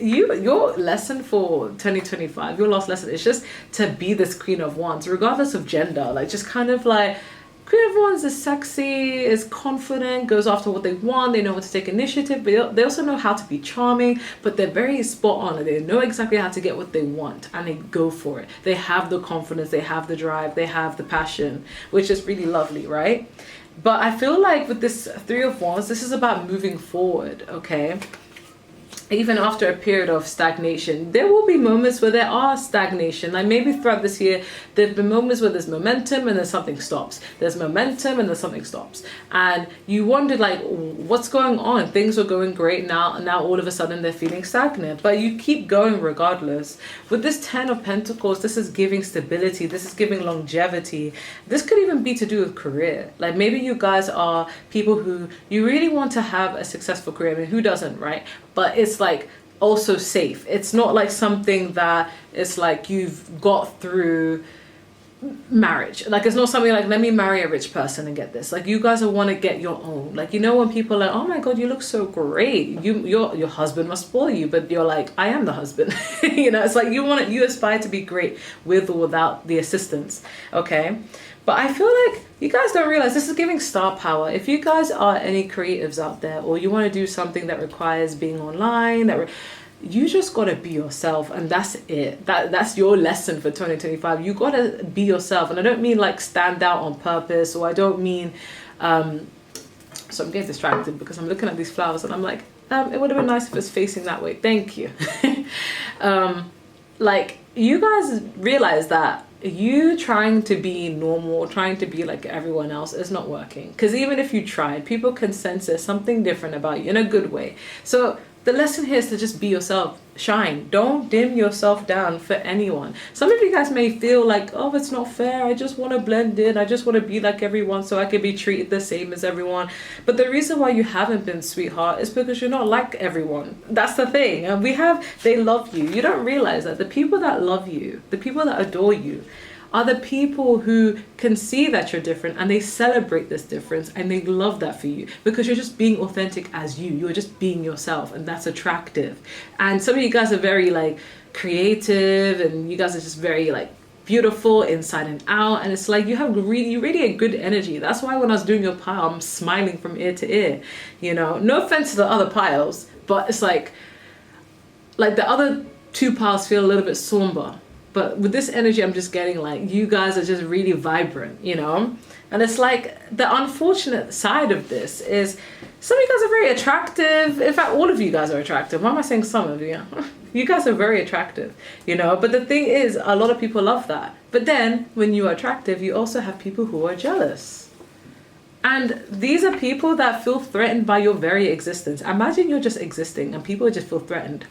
your lesson for 2025, your last lesson is just to be this Queen of Wands regardless of gender. Like, just kind of like, Queen of Wands is sexy, is confident, goes after what they want, they know how to take initiative, but they also know how to be charming, but they're very spot on. They know exactly how to get what they want and they go for it. They have the confidence, they have the drive, they have the passion, which is really lovely, right? But I feel like with this Three of Wands, this is about moving forward, okay? Even after a period of stagnation, there will be moments where there are stagnation. Like maybe throughout this year, there have been moments where there's momentum and then something stops. There's momentum and then something stops. And you wondered like, what's going on? Things were going great. Now all of a sudden they're feeling stagnant, but you keep going regardless. With this 10 of Pentacles, this is giving stability. This is giving longevity. This could even be to do with career. Like maybe you guys are people who you really want to have a successful career. I mean, who doesn't, right? But it's like also safe. It's not like something that it's like you've got through marriage. Like it's not something like, let me marry a rich person and get this. Like you guys will want to get your own. Like, you know, when people are like, oh my god, you look so great, your husband must spoil you, but you're like, I am the husband. You know, it's like you aspire to be great with or without the assistance, okay? But I feel like you guys don't realize this is giving star power. If you guys are any creatives out there, or you want to do something that requires being online, you just gotta be yourself, and that's it. That's your lesson for 2025. You gotta be yourself, and I don't mean like stand out on purpose, or I don't mean so I'm getting distracted because I'm looking at these flowers and I'm like, it would have been nice if it's facing that way. Thank you. Like, you guys realize that you trying to be normal, trying to be like everyone else is not working. Because even if you tried, people can sense there's something different about you in a good way. So the lesson here is to just be yourself. Shine. Don't dim yourself down for anyone. Some of you guys may feel like, oh, it's not fair. I just want to blend in. I just want to be like everyone so I can be treated the same as everyone. But the reason why you haven't been, sweetheart, is because you're not like everyone. That's the thing. And they love you. You don't realize that the people that love you, the people that adore you, are the people who can see that you're different, and they celebrate this difference, and they love that for you because you're just being authentic as you. You're just being yourself, and that's attractive. And some of you guys are very like creative, and you guys are just very like beautiful inside and out, and it's like you really a good energy. That's why when I was doing your pile, I'm smiling from ear to ear. You know, no offense to the other piles, but it's like the other two piles feel a little bit somber. But with this energy, I'm just getting like, you guys are just really vibrant, you know? And it's like, the unfortunate side of this is some of you guys are very attractive. In fact, all of you guys are attractive. Why am I saying some of you? You guys are very attractive, you know? But the thing is, a lot of people love that. But then when you are attractive, you also have people who are jealous. And these are people that feel threatened by your very existence. Imagine you're just existing and people just feel threatened.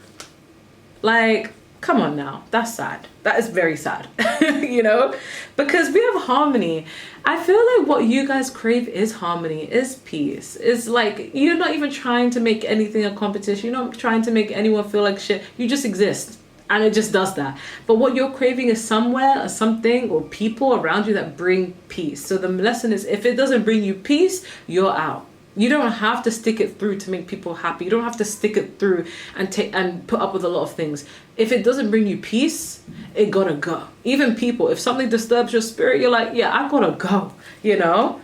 Like, come on now, that's sad. That is very sad, you know, because we have harmony. I feel like what you guys crave is harmony, is peace. It's like, you're not even trying to make anything a competition. You're not trying to make anyone feel like shit. You just exist, and it just does that. But what you're craving is somewhere or something or people around you that bring peace. So the lesson is, if it doesn't bring you peace, you're out. You don't have to stick it through to make people happy. You don't have to stick it through and put up with a lot of things. If it doesn't bring you peace, it gotta go. Even people, if something disturbs your spirit, you're like, yeah, I gotta go, you know?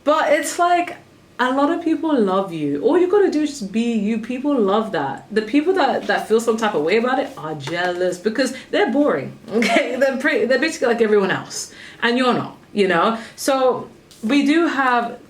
But it's like, a lot of people love you. All you gotta do is just be you. People love that. The people that feel some type of way about it are jealous because they're boring, okay? They're basically like everyone else, and you're not, you know? So we do have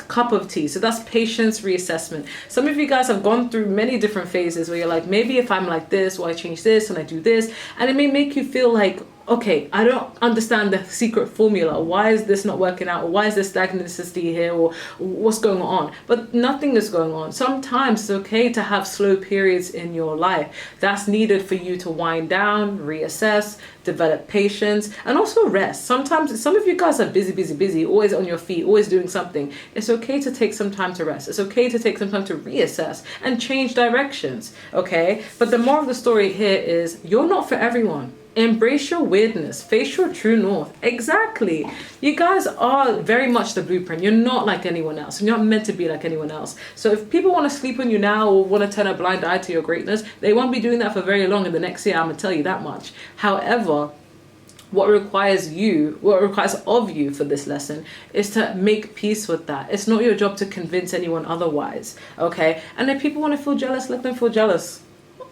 cup of tea. So that's patience reassessment. Some of you guys have gone through many different phases where you're like, maybe if I'm like this, or I change this and I do this, and it may make you feel like, okay, I don't understand the secret formula. Why is this not working out? Or why is there stagnancy here? Or what's going on? But nothing is going on. Sometimes it's okay to have slow periods in your life. That's needed for you to wind down, reassess, develop patience, and also rest. Sometimes some of you guys are busy, always on your feet, always doing something. It's okay to take some time to rest. It's okay to take some time to reassess and change directions, okay? But the moral of the story here is, you're not for everyone. Embrace your weirdness. Face your true north. Exactly. You guys are very much the blueprint. You're not like anyone else. You're not meant to be like anyone else. So if people want to sleep on you now or want to turn a blind eye to your greatness, they won't be doing that for very long in the next year. I'm going to tell you that much. However, what requires of you for this lesson is to make peace with that. It's not your job to convince anyone otherwise. Okay? And if people want to feel jealous, let them feel jealous.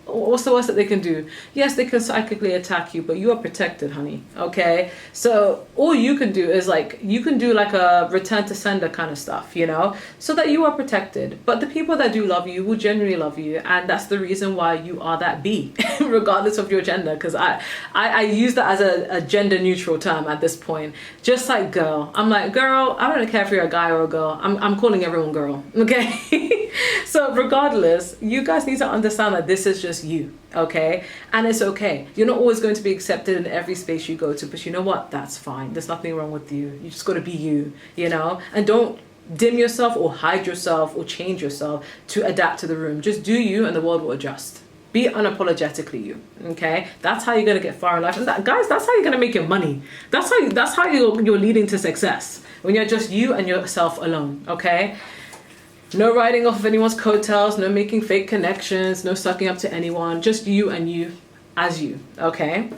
What's the worst that they can do? Yes, they can psychically attack you, but you are protected, honey. Okay? So all you can do is like, you can do like a return to sender kind of stuff, you know, so that you are protected. But the people that do love you will genuinely love you, and that's the reason why you are that bee, regardless of your gender. Because I use that as a gender neutral term at this point. Just like girl, I'm like, girl, I don't care if you're a guy or a girl. I'm calling everyone girl. Okay? So regardless, you guys need to understand that this is just you, okay? And it's okay. You're not always going to be accepted in every space you go to, but you know what? That's fine. There's nothing wrong with you. You just got to be you, you know? And don't dim yourself or hide yourself or change yourself to adapt to the room. Just do you, and the world will adjust. Be unapologetically you, okay? That's how you're gonna get far in life. And guys, that's how you're gonna make your money. That's how you're leading to success, when you're just you and yourself alone, okay? No riding off of anyone's coattails, no making fake connections, no sucking up to anyone, just you and you as you, okay?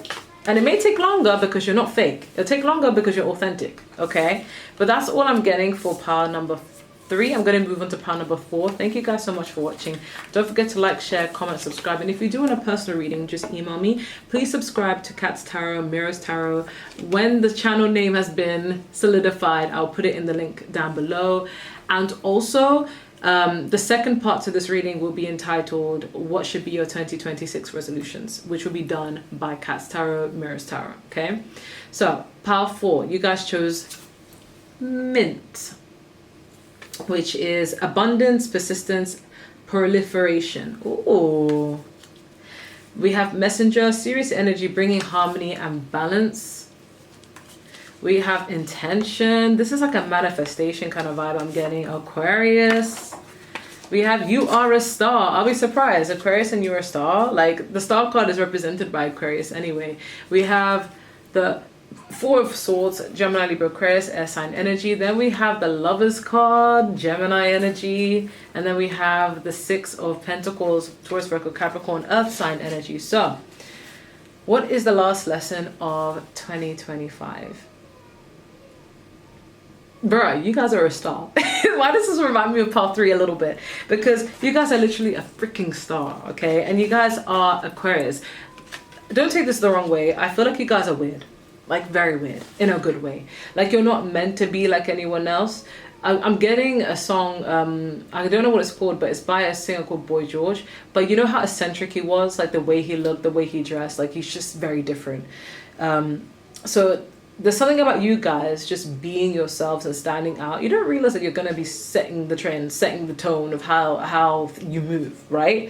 And it may take longer because you're not fake. It'll take longer because you're authentic, okay? But that's all I'm getting for pile number 3. I'm going to move on to pile number 4. Thank you guys so much for watching. Don't forget to like, share, comment, subscribe. And if you do want a personal reading, just email me. Please subscribe to Kat's Tarot, Mirrors Tarot. When the channel name has been solidified, I'll put it in the link down below. And also, the second part to this reading will be entitled What Should Be Your 2026 Resolutions, which will be done by Kat's Tarot, Mirrors Tarot. Okay, so pile 4, you guys chose Mint, which is abundance, persistence, proliferation. Ooh. We have Messenger, serious energy, bringing harmony and balance. We have intention. This is like a manifestation kind of vibe I'm getting. Aquarius. We have you are a star. I'll be surprised. Aquarius and you are a star. Like the star card is represented by Aquarius anyway. We have the 4 of Swords, Gemini, Libra, Aquarius, air sign energy. Then we have the Lovers card, Gemini energy. And then we have the 6 of Pentacles, Taurus, Virgo, Capricorn, earth sign energy. So what is the last lesson of 2025? Bruh, you guys are a star. Why does this remind me of part 3 a little bit? Because you guys are literally a freaking star, okay? And you guys are Aquarius. Don't take this the wrong way. I feel like you guys are weird. Like very weird, in a good way. Like you're not meant to be like anyone else. I'm getting a song, I don't know what it's called, but it's by a singer called Boy George. But you know how eccentric he was? Like the way he looked, the way he dressed, like he's just very different. So there's something about you guys just being yourselves and standing out. You don't realize that you're going to be setting the trend, setting the tone of how you move, right?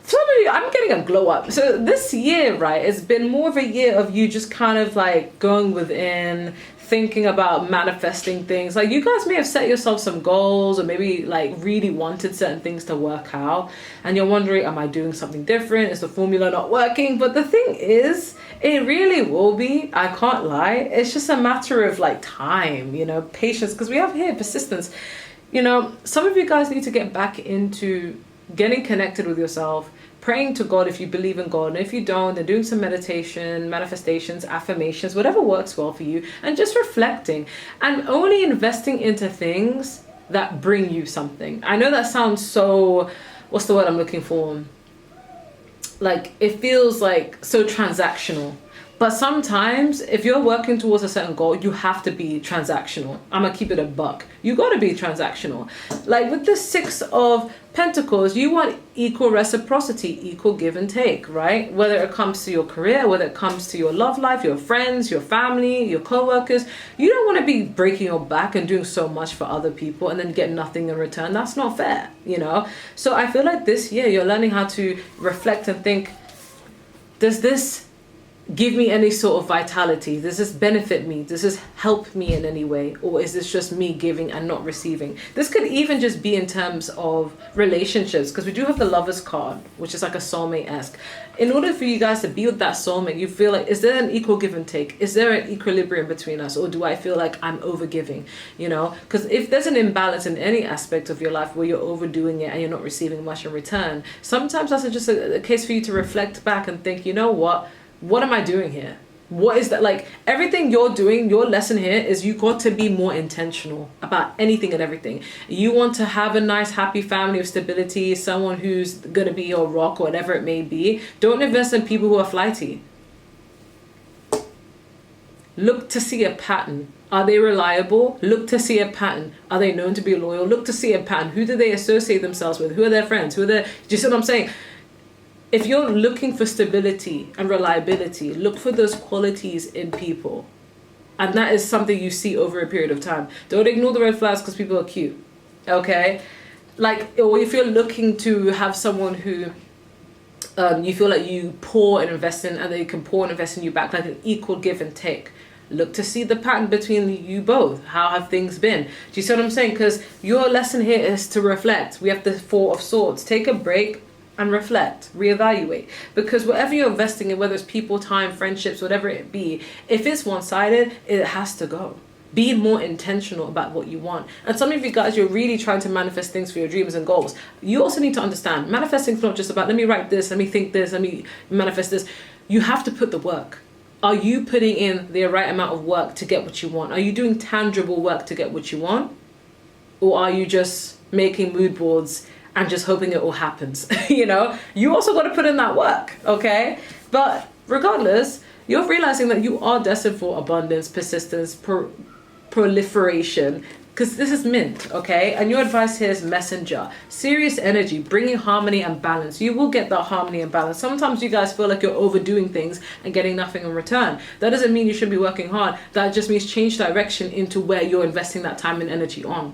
Some of you, I'm getting a glow up. So this year, right, it's been more of a year of you just kind of like going within, thinking about manifesting things. Like you guys may have set yourself some goals or maybe like really wanted certain things to work out. And you're wondering, am I doing something different? Is the formula not working? But the thing is, it really will be. I can't lie. It's just a matter of like time, you know, patience. Because we have here persistence. You know, some of you guys need to get back into getting connected with yourself, praying to God if you believe in God, and if you don't, then doing some meditation, manifestations, affirmations, whatever works well for you, and just reflecting and only investing into things that bring you something. I know that sounds so, what's the word I'm looking for? Like it feels like so transactional. But sometimes if you're working towards a certain goal, you have to be transactional. I'm gonna keep it a buck. You gotta be transactional. Like with the 6 of Pentacles, you want equal reciprocity, equal give and take, right? Whether it comes to your career, whether it comes to your love life, your friends, your family, your co-workers, you don't want to be breaking your back and doing so much for other people and then get nothing in return. That's not fair, you know? So I feel like this year you're learning how to reflect and think, does this give me any sort of vitality? Does this benefit me? Does this help me in any way? Or is this just me giving and not receiving? This could even just be in terms of relationships, because we do have the Lovers card, which is like a soulmate-esque. In order for you guys to be with that soulmate, you feel like, is there an equal give and take? Is there an equilibrium between us? Or do I feel like I'm overgiving? You know, because if there's an imbalance in any aspect of your life where you're overdoing it and you're not receiving much in return, sometimes that's just a case for you to reflect back and think, you know what am I doing here? What is that? Like everything you're doing, your lesson here is you got to be more intentional about anything and everything. You want to have a nice, happy family of stability, someone who's going to be your rock or whatever it may be. Don't invest in people who are flighty. Look to see a pattern. Are they reliable? Look to see a pattern. Are they known to be loyal? Look to see a pattern. Who do they associate themselves with? Who are their friends? Do you see what I'm saying? If you're looking for stability and reliability, look for those qualities in people. And that is something you see over a period of time. Don't ignore the red flags because people are cute, okay? Like, or if you're looking to have someone who you feel like you pour and invest in and they can pour and invest in you back, like an equal give and take. Look to see the pattern between you both. How have things been? Do you see what I'm saying? Because your lesson here is to reflect. We have the 4 of Swords. Take a break and reflect, reevaluate, because whatever you're investing in, whether it's people, time, friendships, whatever it be, if it's one-sided, it has to go. Be more intentional about what you want. And some of you guys, you're really trying to manifest things for your dreams and goals. You also need to understand, manifesting is not just about, let me write this, let me think this, let me manifest this. You have to put the work. Are you putting in the right amount of work to get what you want? Are you doing tangible work to get what you want? Or are you just making mood boards and just hoping it all happens? You know, you also got to put in that work, okay? But regardless, you're realizing that you are destined for abundance, persistence, proliferation, because this is mint, okay? And your advice here is messenger, serious energy, bringing harmony and balance. You will get that harmony and balance. Sometimes you guys feel like you're overdoing things and getting nothing in return. That doesn't mean you should be working hard. That just means change direction into where you're investing that time and energy on.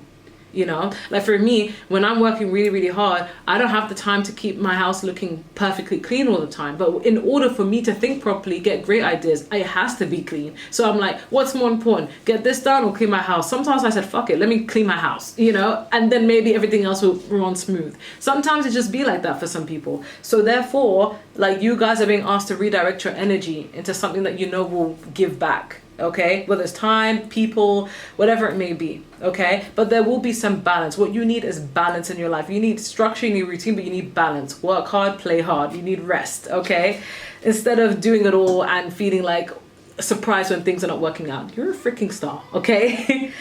You know, like for me, when I'm working really, really hard, I don't have the time to keep my house looking perfectly clean all the time. But in order for me to think properly, get great ideas, it has to be clean. So I'm like, what's more important? Get this done or clean my house? Sometimes I said, fuck it, let me clean my house, you know, and then maybe everything else will run smooth. Sometimes it just be like that for some people. So therefore, like, you guys are being asked to redirect your energy into something that you know will give back. Okay, whether it's time, people, whatever it may be, okay? But there will be some balance. What you need is balance in your life. You need structure, you need routine, but you need balance. Work hard, play hard. You need rest, okay? Instead of doing it all and feeling like surprised when things are not working out. You're a freaking star, okay?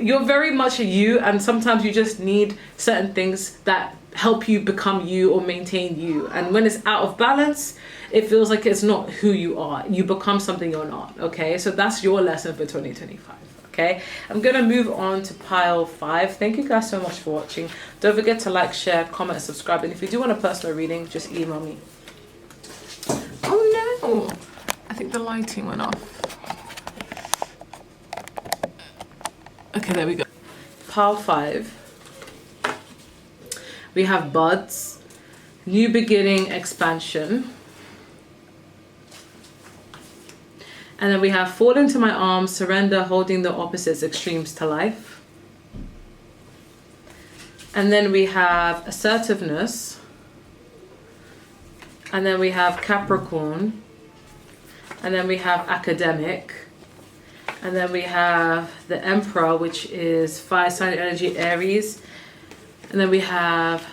You're very much you, and sometimes you just need certain things that help you become you or maintain you. And when it's out of balance, it feels like it's not who you are. You become something you're not, okay? So that's your lesson for 2025, okay? I'm gonna move on to pile 5. Thank you guys so much for watching. Don't forget to like, share, comment, subscribe. And if you do want a personal reading, just email me. Oh no, I think the lighting went off. Okay, there we go. Pile 5. We have buds, new beginning, expansion. And then we have fall into my arms, surrender, holding the opposites extremes to life. And then we have assertiveness. And then we have Capricorn. And then we have academic. And then we have the Emperor, which is fire sign energy, Aries. And then we have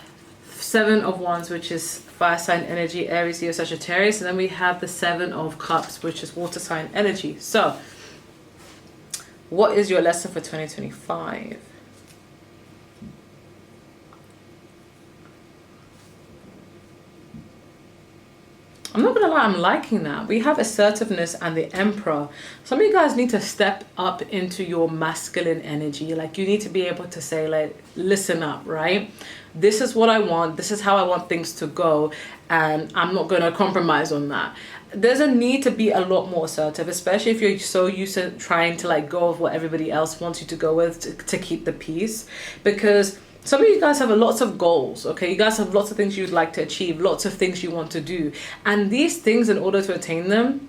7 of Wands, which is fire sign energy, Aries, Leo, Sagittarius. And then we have the 7 of Cups, which is water sign energy. So, what is your lesson for 2025? I'm not gonna lie, I'm liking that. We have assertiveness and the Emperor. Some of you guys need to step up into your masculine energy. Like, you need to be able to say, like, listen up, right? This is what I want. This is how I want things to go. And I'm not gonna compromise on that. There's a need to be a lot more assertive, especially if you're so used to trying to like go with what everybody else wants you to go with to keep the peace. Because some of you guys have lots of goals, okay? You guys have lots of things you'd like to achieve, lots of things you want to do. And these things, in order to attain them,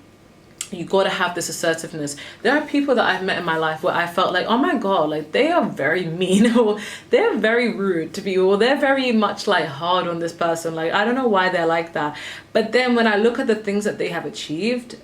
you got to have this assertiveness. There are people that I've met in my life where I felt like, oh my God, like they are very mean, or they're very rude to me, or they're very much like hard on this person. Like, I don't know why they're like that. But then when I look at the things that they have achieved,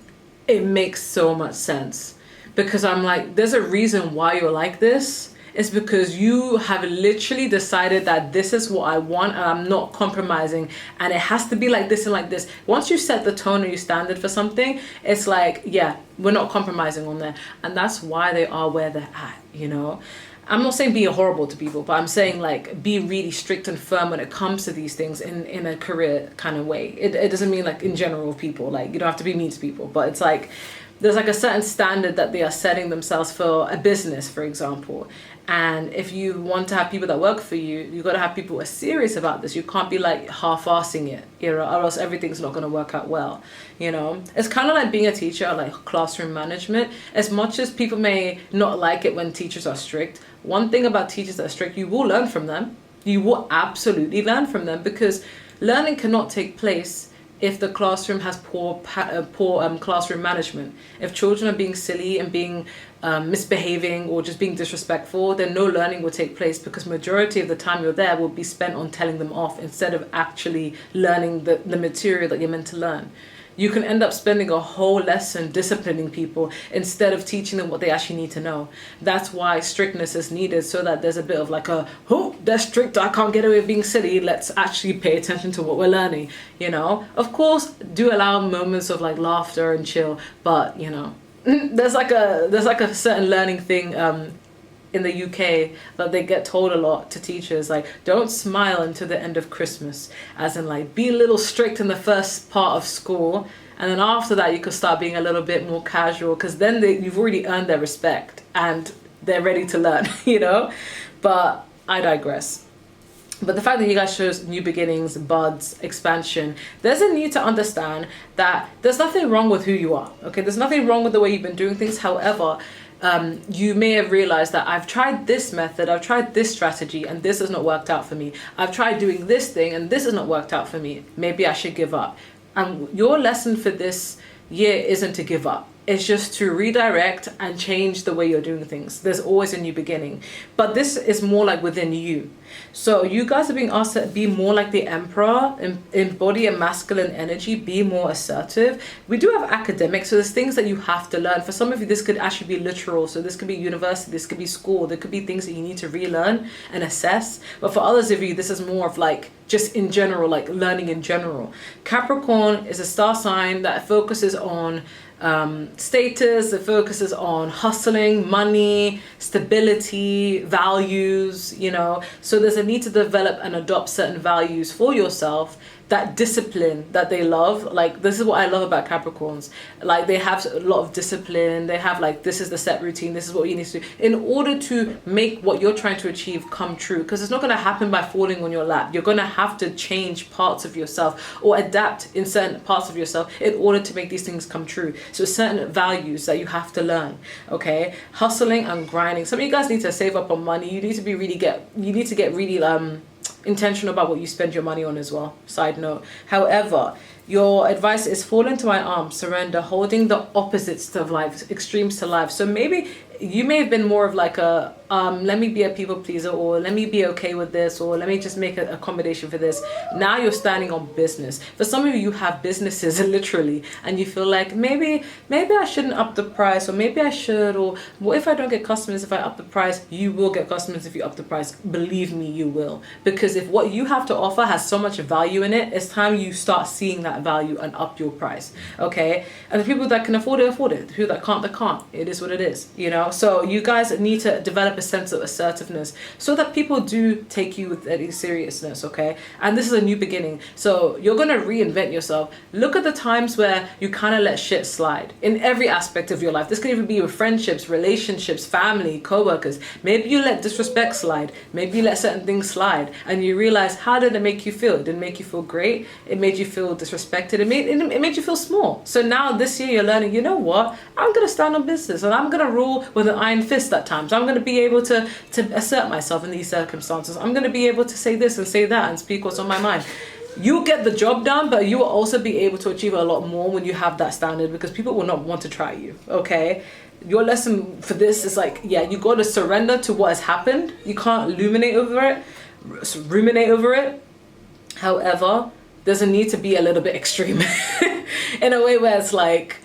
it makes so much sense. Because I'm like, there's a reason why you're like this. It's because you have literally decided that this is what I want and I'm not compromising, and it has to be like this and like this. Once you set the tone or you standard for something, it's like, yeah, we're not compromising on there. And that's why they are where they're at, you know? I'm not saying be horrible to people, but I'm saying like be really strict and firm when it comes to these things in a career kind of way. It doesn't mean like in general people, like you don't have to be mean to people, but it's like there's like a certain standard that they are setting themselves for a business, for example. And if you want to have people that work for you, you got to have people who are serious about this. You can't be like half-assing it, you know, or else everything's not going to work out well, you know. It's kind of like being a teacher or like classroom management. As much as people may not like it when teachers are strict, one thing about teachers that are strict, you will learn from them. You will absolutely learn from them, because learning cannot take place if the classroom has poor classroom management. If children are being silly and being misbehaving or just being disrespectful, then no learning will take place, because majority of the time you're there will be spent on telling them off instead of actually learning the material that you're meant to learn. You can end up spending a whole lesson disciplining people instead of teaching them what they actually need to know. That's why strictness is needed, so that there's a bit of like oh, they're strict, I can't get away with being silly, let's actually pay attention to what we're learning, you know. Of course, do allow moments of like laughter and chill, but you know, there's like a certain learning thing in the UK that they get told a lot to teachers, like, don't smile until the end of Christmas, as in like be a little strict in the first part of school, and then after that you could start being a little bit more casual, because then you've already earned their respect and they're ready to learn, you know. But I digress. But the fact that you guys chose new beginnings, buds, expansion, there's a need to understand that there's nothing wrong with who you are, okay? There's nothing wrong with the way you've been doing things. However, you may have realized that I've tried this method, I've tried this strategy, and this has not worked out for me. I've tried doing this thing, and this has not worked out for me. Maybe I should give up. And your lesson for this year isn't to give up. It's just to redirect and change the way you're doing things. There's always a new beginning. But this is more like within you. So you guys are being asked to be more like the Emperor, embody a masculine energy, be more assertive. We do have academics, so there's things that you have to learn. For some of you, this could actually be literal. So this could be university, this could be school. There could be things that you need to relearn and assess. But for others of you, this is more of like just in general, like learning in general. Capricorn is a star sign that focuses on status, it focuses on hustling, money, stability, values, you know. So there's a need to develop and adopt certain values for yourself, that discipline that they love. Like, this is what I love about Capricorns. Like, they have a lot of discipline. They have like, this is the set routine, this is what you need to do in order to make what you're trying to achieve come true. Because it's not going to happen by falling on your lap. You're going to have to change parts of yourself or adapt in certain parts of yourself in order to make these things come true. So certain values that you have to learn, okay? Hustling and grinding. Some of you guys need to save up on money. You need to be really intentional about what you spend your money on as well. Side note. However, your advice is fall into my arms, surrender, holding the opposites of life, extremes to life. So maybe you may have been more of like a let me be a people pleaser, or let me be okay with this, or let me just make an accommodation for this. Now you're standing on business. For some of you, you have businesses literally, and you feel like maybe I shouldn't up the price, or maybe I should, or what if I don't get customers if I up the price? You will get customers if you up the price. Believe me, you will. Because if what you have to offer has so much value in it, it's time you start seeing that value and up your price, okay? And the people that can afford it, afford it. The people that can't, they can't. It is what it is, you know? So you guys need to develop a sense of assertiveness so that people do take you with any seriousness, okay? And this is a new beginning. So you're going to reinvent yourself. Look at the times where you kind of let shit slide in every aspect of your life. This could even be with friendships, relationships, family, co-workers. Maybe you let disrespect slide. Maybe you let certain things slide and you realize, how did it make you feel? It didn't make you feel great. It made you feel disrespected. It made you feel small. So now this year you're learning, you know what? I'm going to stand on business and I'm going to rule with an iron fist at times. I'm going to be able to assert myself in these circumstances. I'm going to be able to say this and say that and speak what's on my mind. You'll get the job done, but you will also be able to achieve a lot more when you have that standard, because people will not want to try you, okay? Your lesson for this is like, yeah, you got to surrender to what has happened. You can't ruminate over it. However, there's a need to be a little bit extreme in a way where it's like,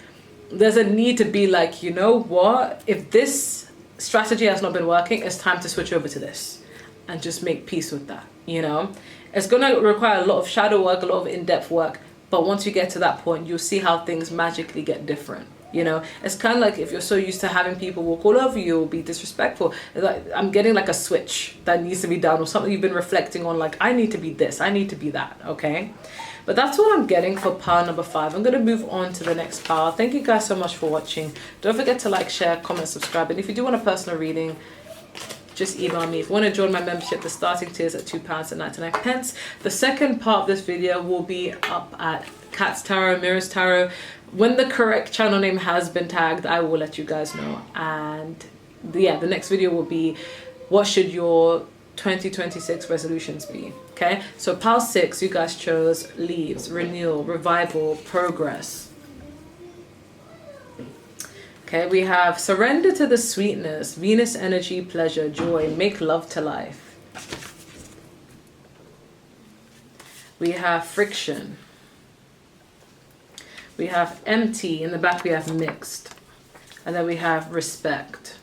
there's a need to be like, you know what? If this strategy has not been working, it's time to switch over to this and just make peace with that, you know? It's going to require a lot of shadow work, a lot of in-depth work, but once you get to that point, you'll see how things magically get different, you know? It's kind of like if you're so used to having people walk all over you or be disrespectful, like I'm getting like a switch that needs to be done, or something you've been reflecting on, like I need to be this, I need to be that, okay? But that's what I'm getting for pile number 5. I'm going to move on to the next pile. Thank you guys so much for watching. Don't forget to like, share, comment, subscribe. And if you do want a personal reading, just email me. If you want to join my membership, the starting tier is at £2.99. The second part of this video will be up at Cat's Tarot, Mirrors Tarot. When the correct channel name has been tagged, I will let you guys know. And yeah, the next video will be, what should your 2026 resolutions be? Okay, so pile 6, you guys chose leaves, renewal, revival, progress. Okay, we have surrender to the sweetness, Venus energy, pleasure, joy, make love to life. We have friction. We have empty. In the back we have mixed. And then we have respect.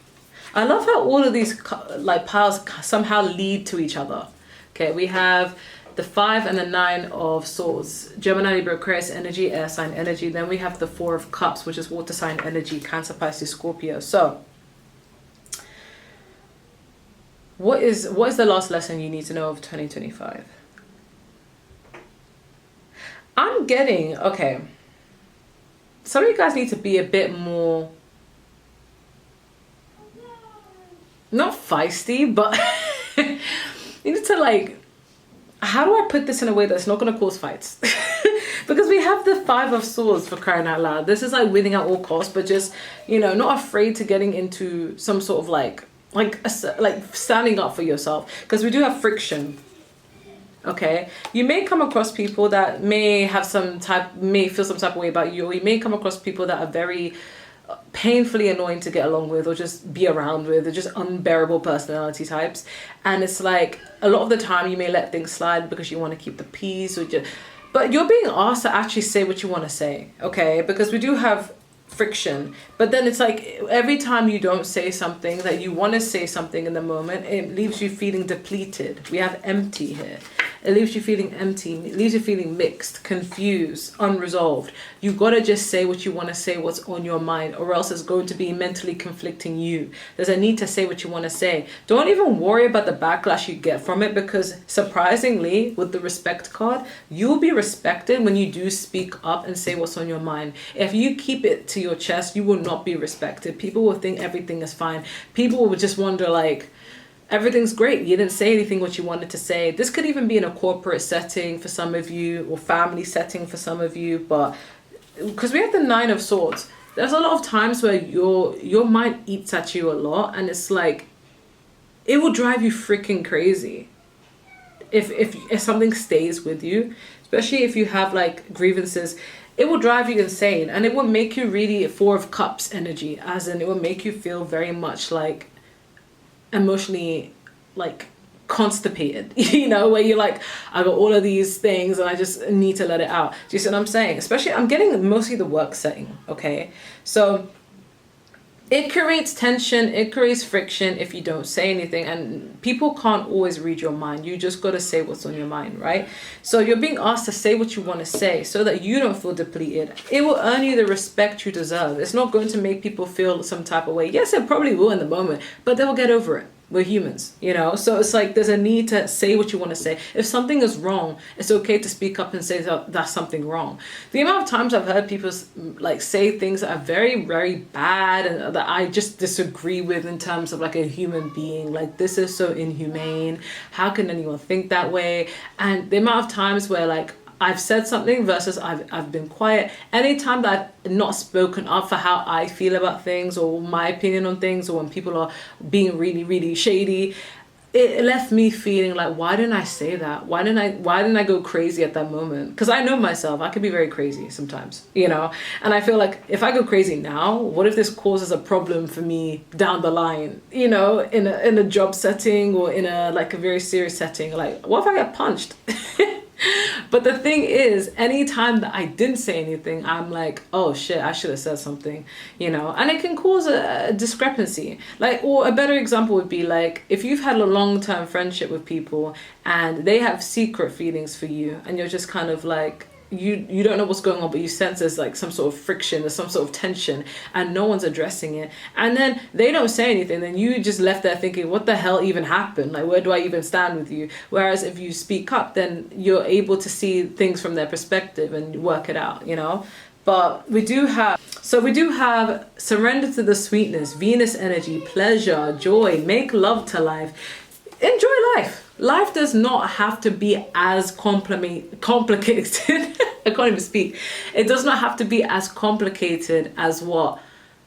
I love how all of these like piles somehow lead to each other. Okay, we have the 5 and the 9 of swords, Gemini, Libra, Aquarius energy, air sign energy. Then we have the 4 of cups, which is water sign energy, Cancer, Pisces, Scorpio. So What is the last lesson you need to know of 2025? I'm getting, okay, some of you guys need to be a bit more, not feisty, but you need to like, how do I put this in a way that's not going to cause fights? Because we have the 5 of Swords, for crying out loud. This is like winning at all costs, but just, you know, not afraid to getting into some sort of like standing up for yourself. Because we do have friction. Okay, you may come across people that may feel some type of way about you, or you may come across people that are very painfully annoying to get along with or just be around with. They're just unbearable personality types, and it's like a lot of the time you may let things slide because you want to keep the peace, or just, but you're being asked to actually say what you want to say, okay? Because we do have friction, but then it's like every time you don't say something that you want to say something in the moment, it leaves you feeling depleted. We have empty here. It leaves you feeling empty, it leaves you feeling mixed, confused, unresolved. You gotta just say what you want to say, what's on your mind, or else it's going to be mentally conflicting you. There's a need to say what you want to say. Don't even worry about the backlash you get from it, because surprisingly, with the respect card, you'll be respected when you do speak up and say what's on your mind. If you keep it to your chest, you will not be respected. People will think everything is fine. People will just wonder like, everything's great. You didn't say anything what you wanted to say. This could even be in a corporate setting for some of you, or family setting for some of you. But because we have the 9 of Swords, there's a lot of times where your mind eats at you a lot, and it's like it will drive you freaking crazy if something stays with you, especially if you have like grievances. It will drive you insane, and it will make you really 4 of Cups energy, as in it will make you feel very much like emotionally like constipated, you know, where you're like, I got all of these things and I just need to let it out. Do you see what I'm saying? Especially I'm getting mostly the work setting, okay? So it creates tension, it creates friction if you don't say anything, and people can't always read your mind. You just got to say what's on your mind, right? So you're being asked to say what you want to say so that you don't feel depleted. It will earn you the respect you deserve. It's not going to make people feel some type of way. Yes, it probably will in the moment, but they will get over it. We're humans, you know? So it's like there's a need to say what you want to say. If something is wrong, it's okay to speak up and say that that's something wrong. The amount of times I've heard people like say things that are very, very bad and that I just disagree with in terms of like a human being. Like, this is so inhumane. How can anyone think that way? And the amount of times where like I've said something versus I've been quiet. Anytime that I've not spoken up for how I feel about things or my opinion on things, or when people are being really, really shady, it left me feeling like, why didn't I say that? Why didn't I go crazy at that moment? Because I know myself, I could be very crazy sometimes, you know? And I feel like if I go crazy now, what if this causes a problem for me down the line, you know, in a job setting or in a like a very serious setting? Like, what if I get punched? But the thing is, anytime that I didn't say anything, I'm like, oh shit, I should have said something, you know? And it can cause a discrepancy. Like, or a better example would be like, if you've had a long-term friendship with people and they have secret feelings for you, and you're just kind of like, you don't know what's going on, but you sense there's like some sort of friction, there's some sort of tension, and no one's addressing it, and then they don't say anything, then you just left there thinking, what the hell even happened? Like, where do I even stand with you? Whereas if you speak up, then you're able to see things from their perspective and work it out, you know? But we do have surrender to the sweetness, Venus energy, pleasure, joy, make love to life, enjoy life. Life does not have to be as complicated. I can't even speak. It does not have to be as complicated as what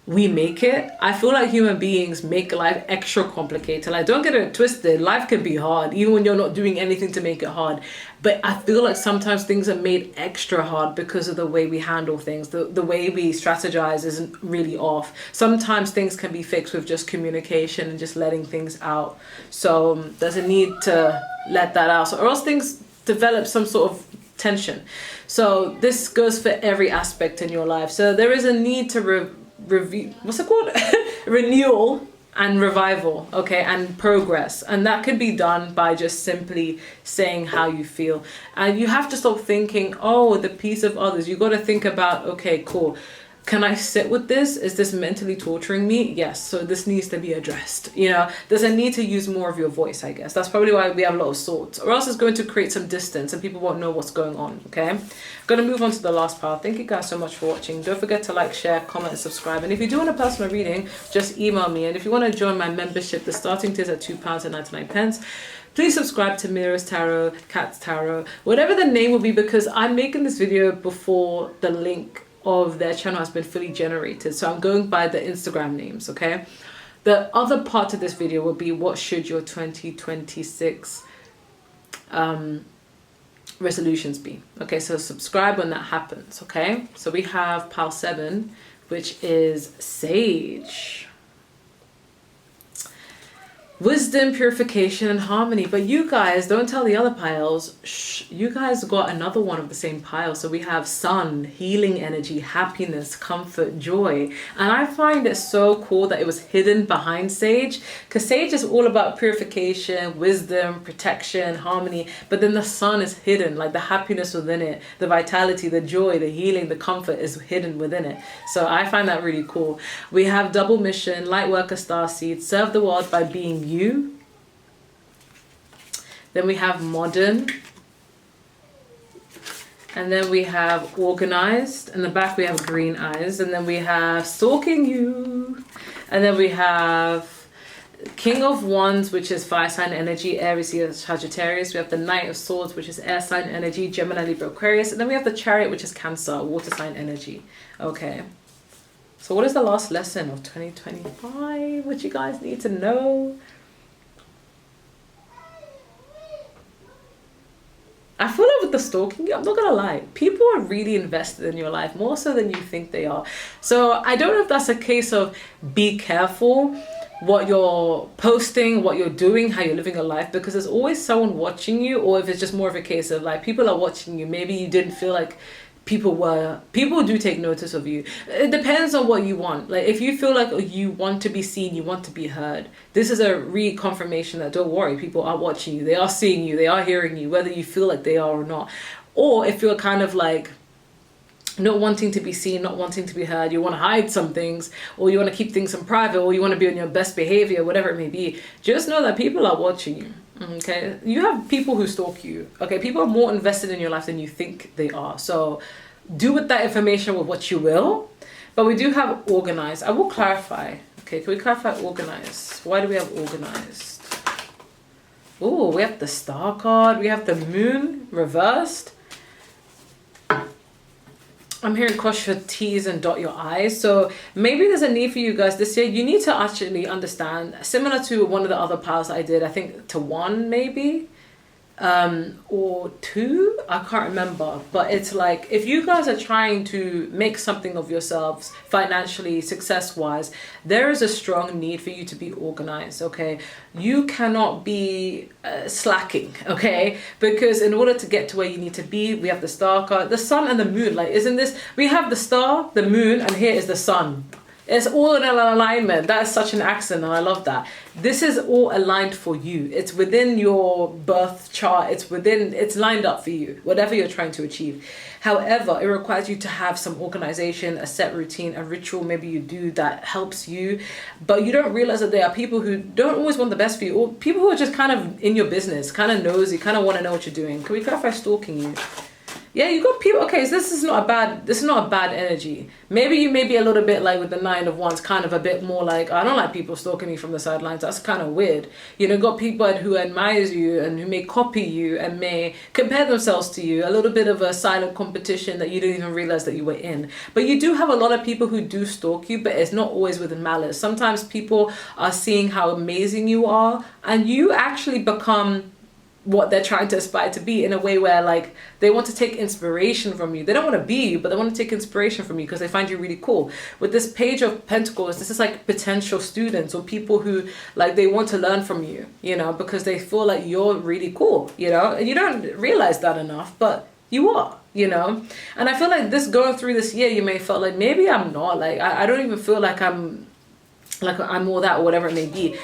we make it. I feel like human beings make life extra complicated. Like, don't get it twisted. Life can be hard, even when you're not doing anything to make it hard. But I feel like sometimes things are made extra hard because of the way we handle things. The way we strategize isn't really off. Sometimes things can be fixed with just communication and just letting things out. So there's a need to let that out. So, or else things develop some sort of tension. So this goes for every aspect in your life. So there is a need to review, what's it called? Renewal and revival, okay, and progress. And that could be done by just simply saying how you feel. And you have to stop thinking, oh, the peace of others. You got to think about, okay, cool, can I sit with this? Is this mentally torturing me? Yes. So this needs to be addressed. You know, there's a need to use more of your voice, I guess. That's probably why we have a lot of swords, or else it's going to create some distance and people won't know what's going on. Okay. I'm going to move on to the last pile. Thank you guys so much for watching. Don't forget to like, share, comment, and subscribe. And if you do want a personal reading, just email me. And if you want to join my membership, the starting tier is at £2.99. Please subscribe to Mira's Tarot, Cat's Tarot, whatever the name will be, because I'm making this video before the link of their channel has been fully generated. So I'm going by the Instagram names, okay? The other part of this video will be what should your 2026 resolutions be. Okay, so subscribe when that happens, okay? So we have pile 7, which is Sage. Wisdom, purification, and harmony. But you guys, don't tell the other piles. Shh, you guys got another one of the same pile. So we have sun, healing energy, happiness, comfort, joy. And I find it so cool that it was hidden behind Sage, because Sage is all about purification, wisdom, protection, harmony. But then the sun is hidden, like the happiness within it, the vitality, the joy, the healing, the comfort is hidden within it. So I find that really cool. We have double mission, light worker, starseed, serve the world by being you. Then we have modern, and then we have organized. In the back we have green eyes, and then we have stalking you, and then we have King of Wands, which is fire sign energy, Aries, Sagittarius. We have the Knight of Swords, which is air sign energy, Gemini, Libra, Aquarius, and then we have the Chariot, which is Cancer, water sign energy. Okay, so what is the last lesson of 2025? What you guys need to know? I feel like with the stalking, I'm not gonna lie, people are really invested in your life, more so than you think they are. So I don't know if that's a case of be careful what you're posting, what you're doing, how you're living your life, because there's always someone watching you, or if it's just more of a case of like people are watching you, maybe you didn't feel like people do take notice of you. It depends on what you want. Like if you feel like you want to be seen, you want to be heard, this is a reconfirmation that don't worry, people are watching you, they are seeing you, they are hearing you, whether you feel like they are or not. Or if you're kind of like not wanting to be seen, not wanting to be heard, you want to hide some things, or you want to keep things in private, or you want to be on your best behavior, whatever it may be, just know that people are watching you. Okay, you have people who stalk you. Okay, people are more invested in your life than you think they are. So do with that information with what you will. But we do have organized. I will clarify. Okay, can we clarify organized? Why do we have organized? Oh, we have the star card. We have the moon reversed. I'm hearing cross your T's and dot your I's. So maybe there's a need for you guys this year. You need to actually understand, similar to one of the other piles I did, I think to 1 maybe, or 2, I can't remember. But it's like, if you guys are trying to make something of yourselves financially, success-wise, there is a strong need for you to be organized, okay? You cannot be slacking, okay? Because in order to get to where you need to be, we have the star card, the sun and the moon. Like, isn't this, we have the star, the moon, and here is the sun. It's all in an alignment. That is such an accent, and I love that. This is all aligned for you. It's within your birth chart. It's lined up for you, whatever you're trying to achieve. However, it requires you to have some organization, a set routine, a ritual maybe you do that helps you, but you don't realize that there are people who don't always want the best for you, or people who are just kind of in your business, kind of nosy, kind of want to know what you're doing. Can we clarify stalking you? Yeah, you got people. Okay, so this is not a bad energy. Maybe you may be a little bit like with the 9 of Wands, kind of a bit more like, I don't like people stalking me from the sidelines. That's kind of weird. You know, got people who admires you and who may copy you and may compare themselves to you. A little bit of a silent competition that you didn't even realize that you were in. But you do have a lot of people who do stalk you, but it's not always with malice. Sometimes people are seeing how amazing you are, and you actually become what they're trying to aspire to be, in a way where like they want to take inspiration from you. They don't want to be you, but they want to take inspiration from you because they find you really cool. With this Page of Pentacles, this is like potential students or people who like they want to learn from you, you know, because they feel like you're really cool, you know, and you don't realize that enough, but you are, you know. And I feel like this going through this year, you may feel like maybe I'm not, like I don't even feel like I'm all that or whatever it may be.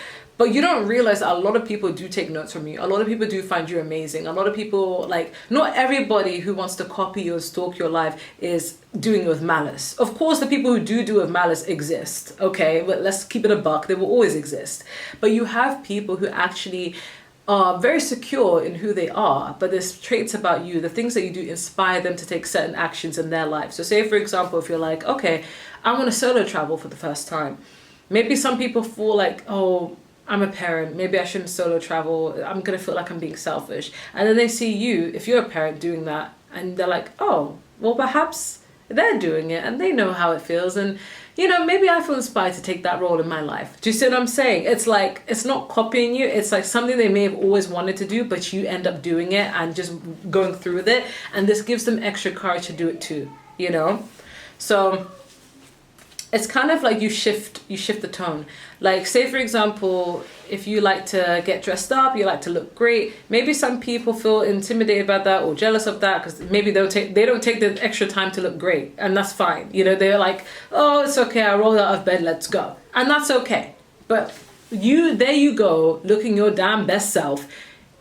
But you don't realize that a lot of people do take notes from you. A lot of people do find you amazing. A lot of people, like, not everybody who wants to copy or stalk your life is doing it with malice. Of course, the people who do it with malice exist, okay? But let's keep it a buck. They will always exist. But you have people who actually are very secure in who they are, but there's traits about you, the things that you do inspire them to take certain actions in their life. So say, for example, if you're like, okay, I want to solo travel for the first time. Maybe some people feel like, oh, I'm a parent, maybe I shouldn't solo travel, I'm going to feel like I'm being selfish. And then they see you, if you're a parent, doing that, and they're like, oh, well, perhaps they're doing it and they know how it feels, and you know, maybe I feel inspired to take that role in my life. Do you see what I'm saying? It's like, it's not copying you, it's like something they may have always wanted to do, but you end up doing it and just going through with it, and this gives them extra courage to do it too, you know? So it's kind of like you shift the tone. Like, say for example, if you like to get dressed up, you like to look great, maybe some people feel intimidated about that or jealous of that because maybe they don't take the extra time to look great, and that's fine. You know, they're like, oh, it's okay, I rolled out of bed, let's go. And that's okay. But there you go, looking your damn best self.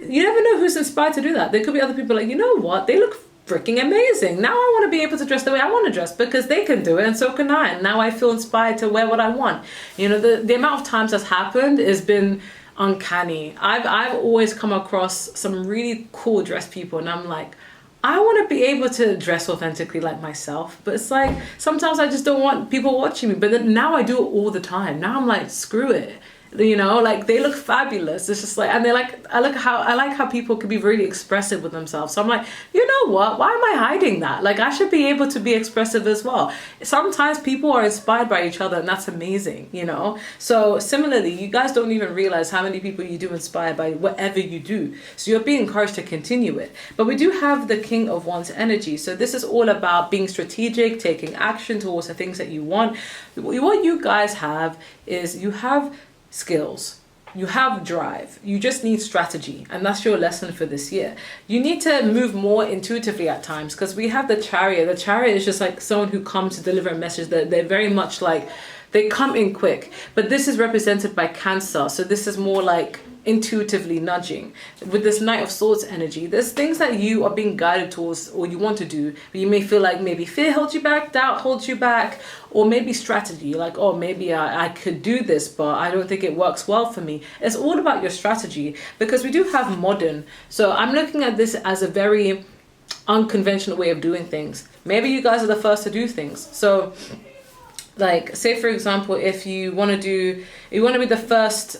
You never know who's inspired to do that. There could be other people like, you know what, they look freaking amazing. Now I want to be able to dress the way I want to dress because they can do it and so can I. And now I feel inspired to wear what I want. You know, the amount of times that's happened has been uncanny. I've always come across some really cool dressed people, and I'm like, I want to be able to dress authentically like myself, but it's like sometimes I just don't want people watching me. But then now I do it all the time. Now I'm like, screw it. You know, like, they look fabulous. It's just like, and they're like, I like how people can be really expressive with themselves. So I'm like, you know what? Why am I hiding that? Like, I should be able to be expressive as well. Sometimes people are inspired by each other, and that's amazing, you know? So similarly, you guys don't even realize how many people you do inspire by whatever you do. So you're being encouraged to continue it. But we do have the King of Wands energy. So this is all about being strategic, taking action towards the things that you want. What you guys have is you have skills, you have drive, you just need strategy, and that's your lesson for this year. You need to move more intuitively at times, because we have the Chariot. The Chariot is just like someone who comes to deliver a message. That they're very much like, they come in quick, but this is represented by Cancer, so this is more like intuitively nudging. With this Knight of Swords energy, there's things that you are being guided towards or you want to do, but you may feel like maybe fear holds you back, doubt holds you back, or maybe strategy, like, oh, maybe I could do this, but I don't think it works well for me. It's all about your strategy, because we do have modern. So I'm looking at this as a very unconventional way of doing things. Maybe you guys are the first to do things. So like, say for example, if you want to be the first,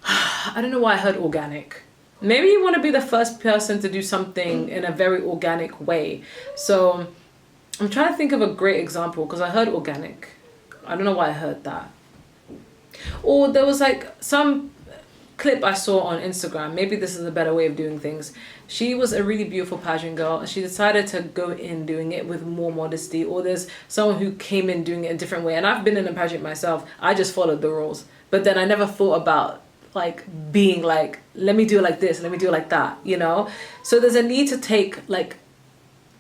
I don't know why I heard organic. Maybe you want to be the first person to do something in a very organic way. So I'm trying to think of a great example, because I heard organic. I don't know why I heard that. Or there was like some clip I saw on Instagram. Maybe this is a better way of doing things. She was a really beautiful pageant girl, and she decided to go in doing it with more modesty. Or there's someone who came in doing it a different way. And I've been in a pageant myself. I just followed the rules. But then I never thought about like being like, let me do it like this, let me do it like that, you know? So there's a need to take like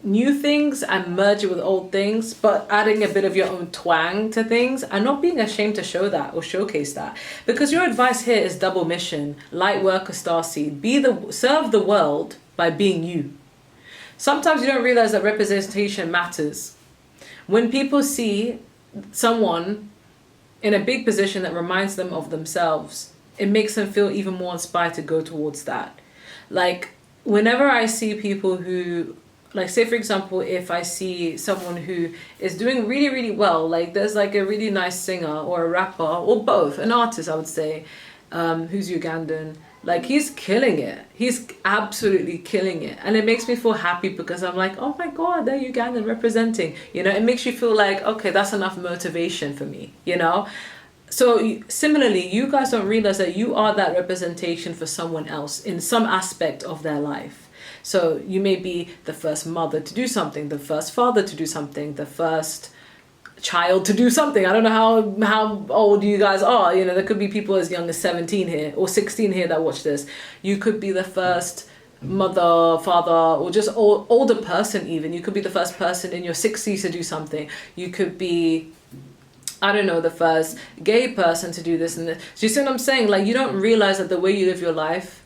new things and merge it with old things, but adding a bit of your own twang to things and not being ashamed to show that or showcase that. Because your advice here is double mission, light worker, starseed. Serve the world by being you. Sometimes you don't realize that representation matters. When people see someone in a big position that reminds them of themselves, it makes them feel even more inspired to go towards that. Like, whenever I see people who, like, say for example, if I see someone who is doing really, really well, like there's like a really nice singer or a rapper or both, an artist I would say, who's Ugandan, like he's killing it. He's absolutely killing it. And it makes me feel happy, because I'm like, oh my God, they're Ugandan representing, you know, it makes you feel like, okay, that's enough motivation for me, you know? So similarly, you guys don't realize that you are that representation for someone else in some aspect of their life. So you may be the first mother to do something, the first father to do something, the first child to do something. I don't know how old you guys are. You know, there could be people as young as 17 here or 16 here that watch this. You could be the first mother, father, or just older person even. You could be the first person in your 60s to do something. You could be I don't know, the first gay person to do this and this. So you see what I'm saying? Like, you don't realize that the way you live your life,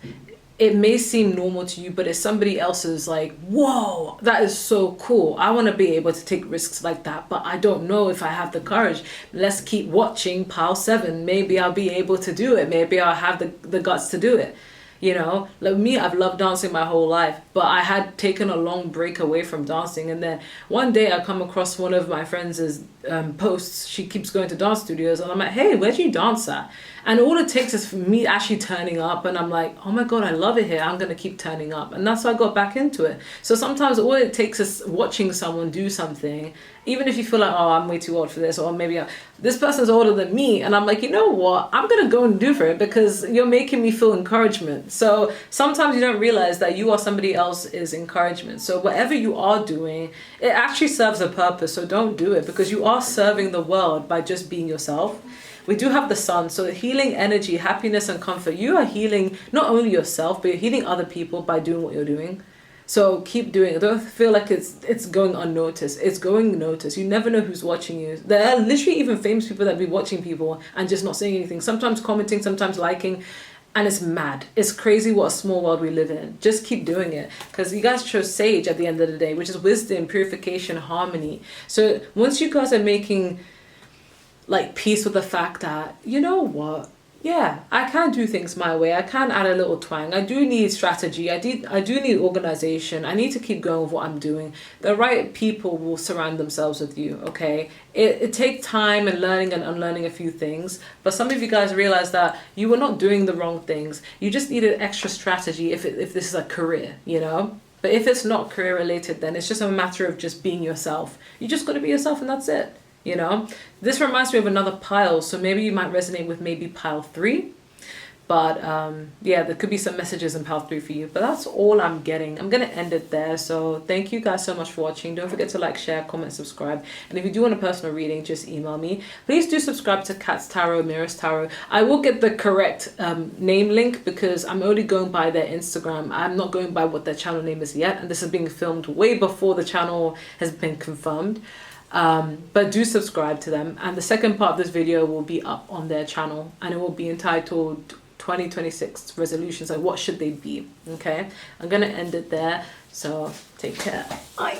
it may seem normal to you, but it's somebody else's like, whoa, that is so cool. I want to be able to take risks like that, but I don't know if I have the courage. Let's keep watching pile 7. Maybe I'll be able to do it. Maybe I'll have the guts to do it. You know, like me, I've loved dancing my whole life, but I had taken a long break away from dancing. And then one day I come across one of my friends' posts. She keeps going to dance studios, and I'm like, hey, where'd you dance at? And all it takes is for me actually turning up, and I'm like, oh my God, I love it here. I'm going to keep turning up. And that's why I got back into it. So sometimes all it takes is watching someone do something, even if you feel like, oh, I'm way too old for this, or maybe this person's older than me. And I'm like, you know what? I'm going to go and do for it because you're making me feel encouragement. So sometimes you don't realize that you are somebody else's encouragement. So whatever you are doing, it actually serves a purpose. So don't do it, because you are serving the world by just being yourself. We do have the sun, so healing energy, happiness and comfort. You are healing not only yourself, but you're healing other people by doing what you're doing. So keep doing it. Don't feel like it's going unnoticed. It's going noticed. You never know who's watching you. There are literally even famous people that be watching people and just not saying anything. Sometimes commenting, sometimes liking. And it's mad. It's crazy what a small world we live in. Just keep doing it. Because you guys chose sage at the end of the day, which is wisdom, purification, harmony. So once you guys are making like peace with the fact that, you know what, yeah, I can do things my way. I can add a little twang. I do need strategy. I do need organization. I need to keep going with what I'm doing. The right people will surround themselves with you, okay? It takes time and learning and unlearning a few things. But some of you guys realize that you were not doing the wrong things. You just needed extra strategy if this is a career, you know? But if it's not career related, then it's just a matter of just being yourself. You just got to be yourself, and that's it. You know, this reminds me of another pile, so maybe you might resonate with maybe pile 3. But yeah, there could be some messages in pile 3 for you. But that's all I'm getting. I'm going to end it there. So thank you guys so much for watching. Don't forget to like, share, comment, subscribe. And if you do want a personal reading, just email me. Please do subscribe to Kat's Tarot, Mirror's Tarot. I will get the correct name link because I'm only going by their Instagram. I'm not going by what their channel name is yet. And this is being filmed way before the channel has been confirmed. But do subscribe to them, and the second part of this video will be up on their channel, and it will be entitled 2026 resolutions, like what should they be. Okay, I'm gonna end it there, so take care. Bye.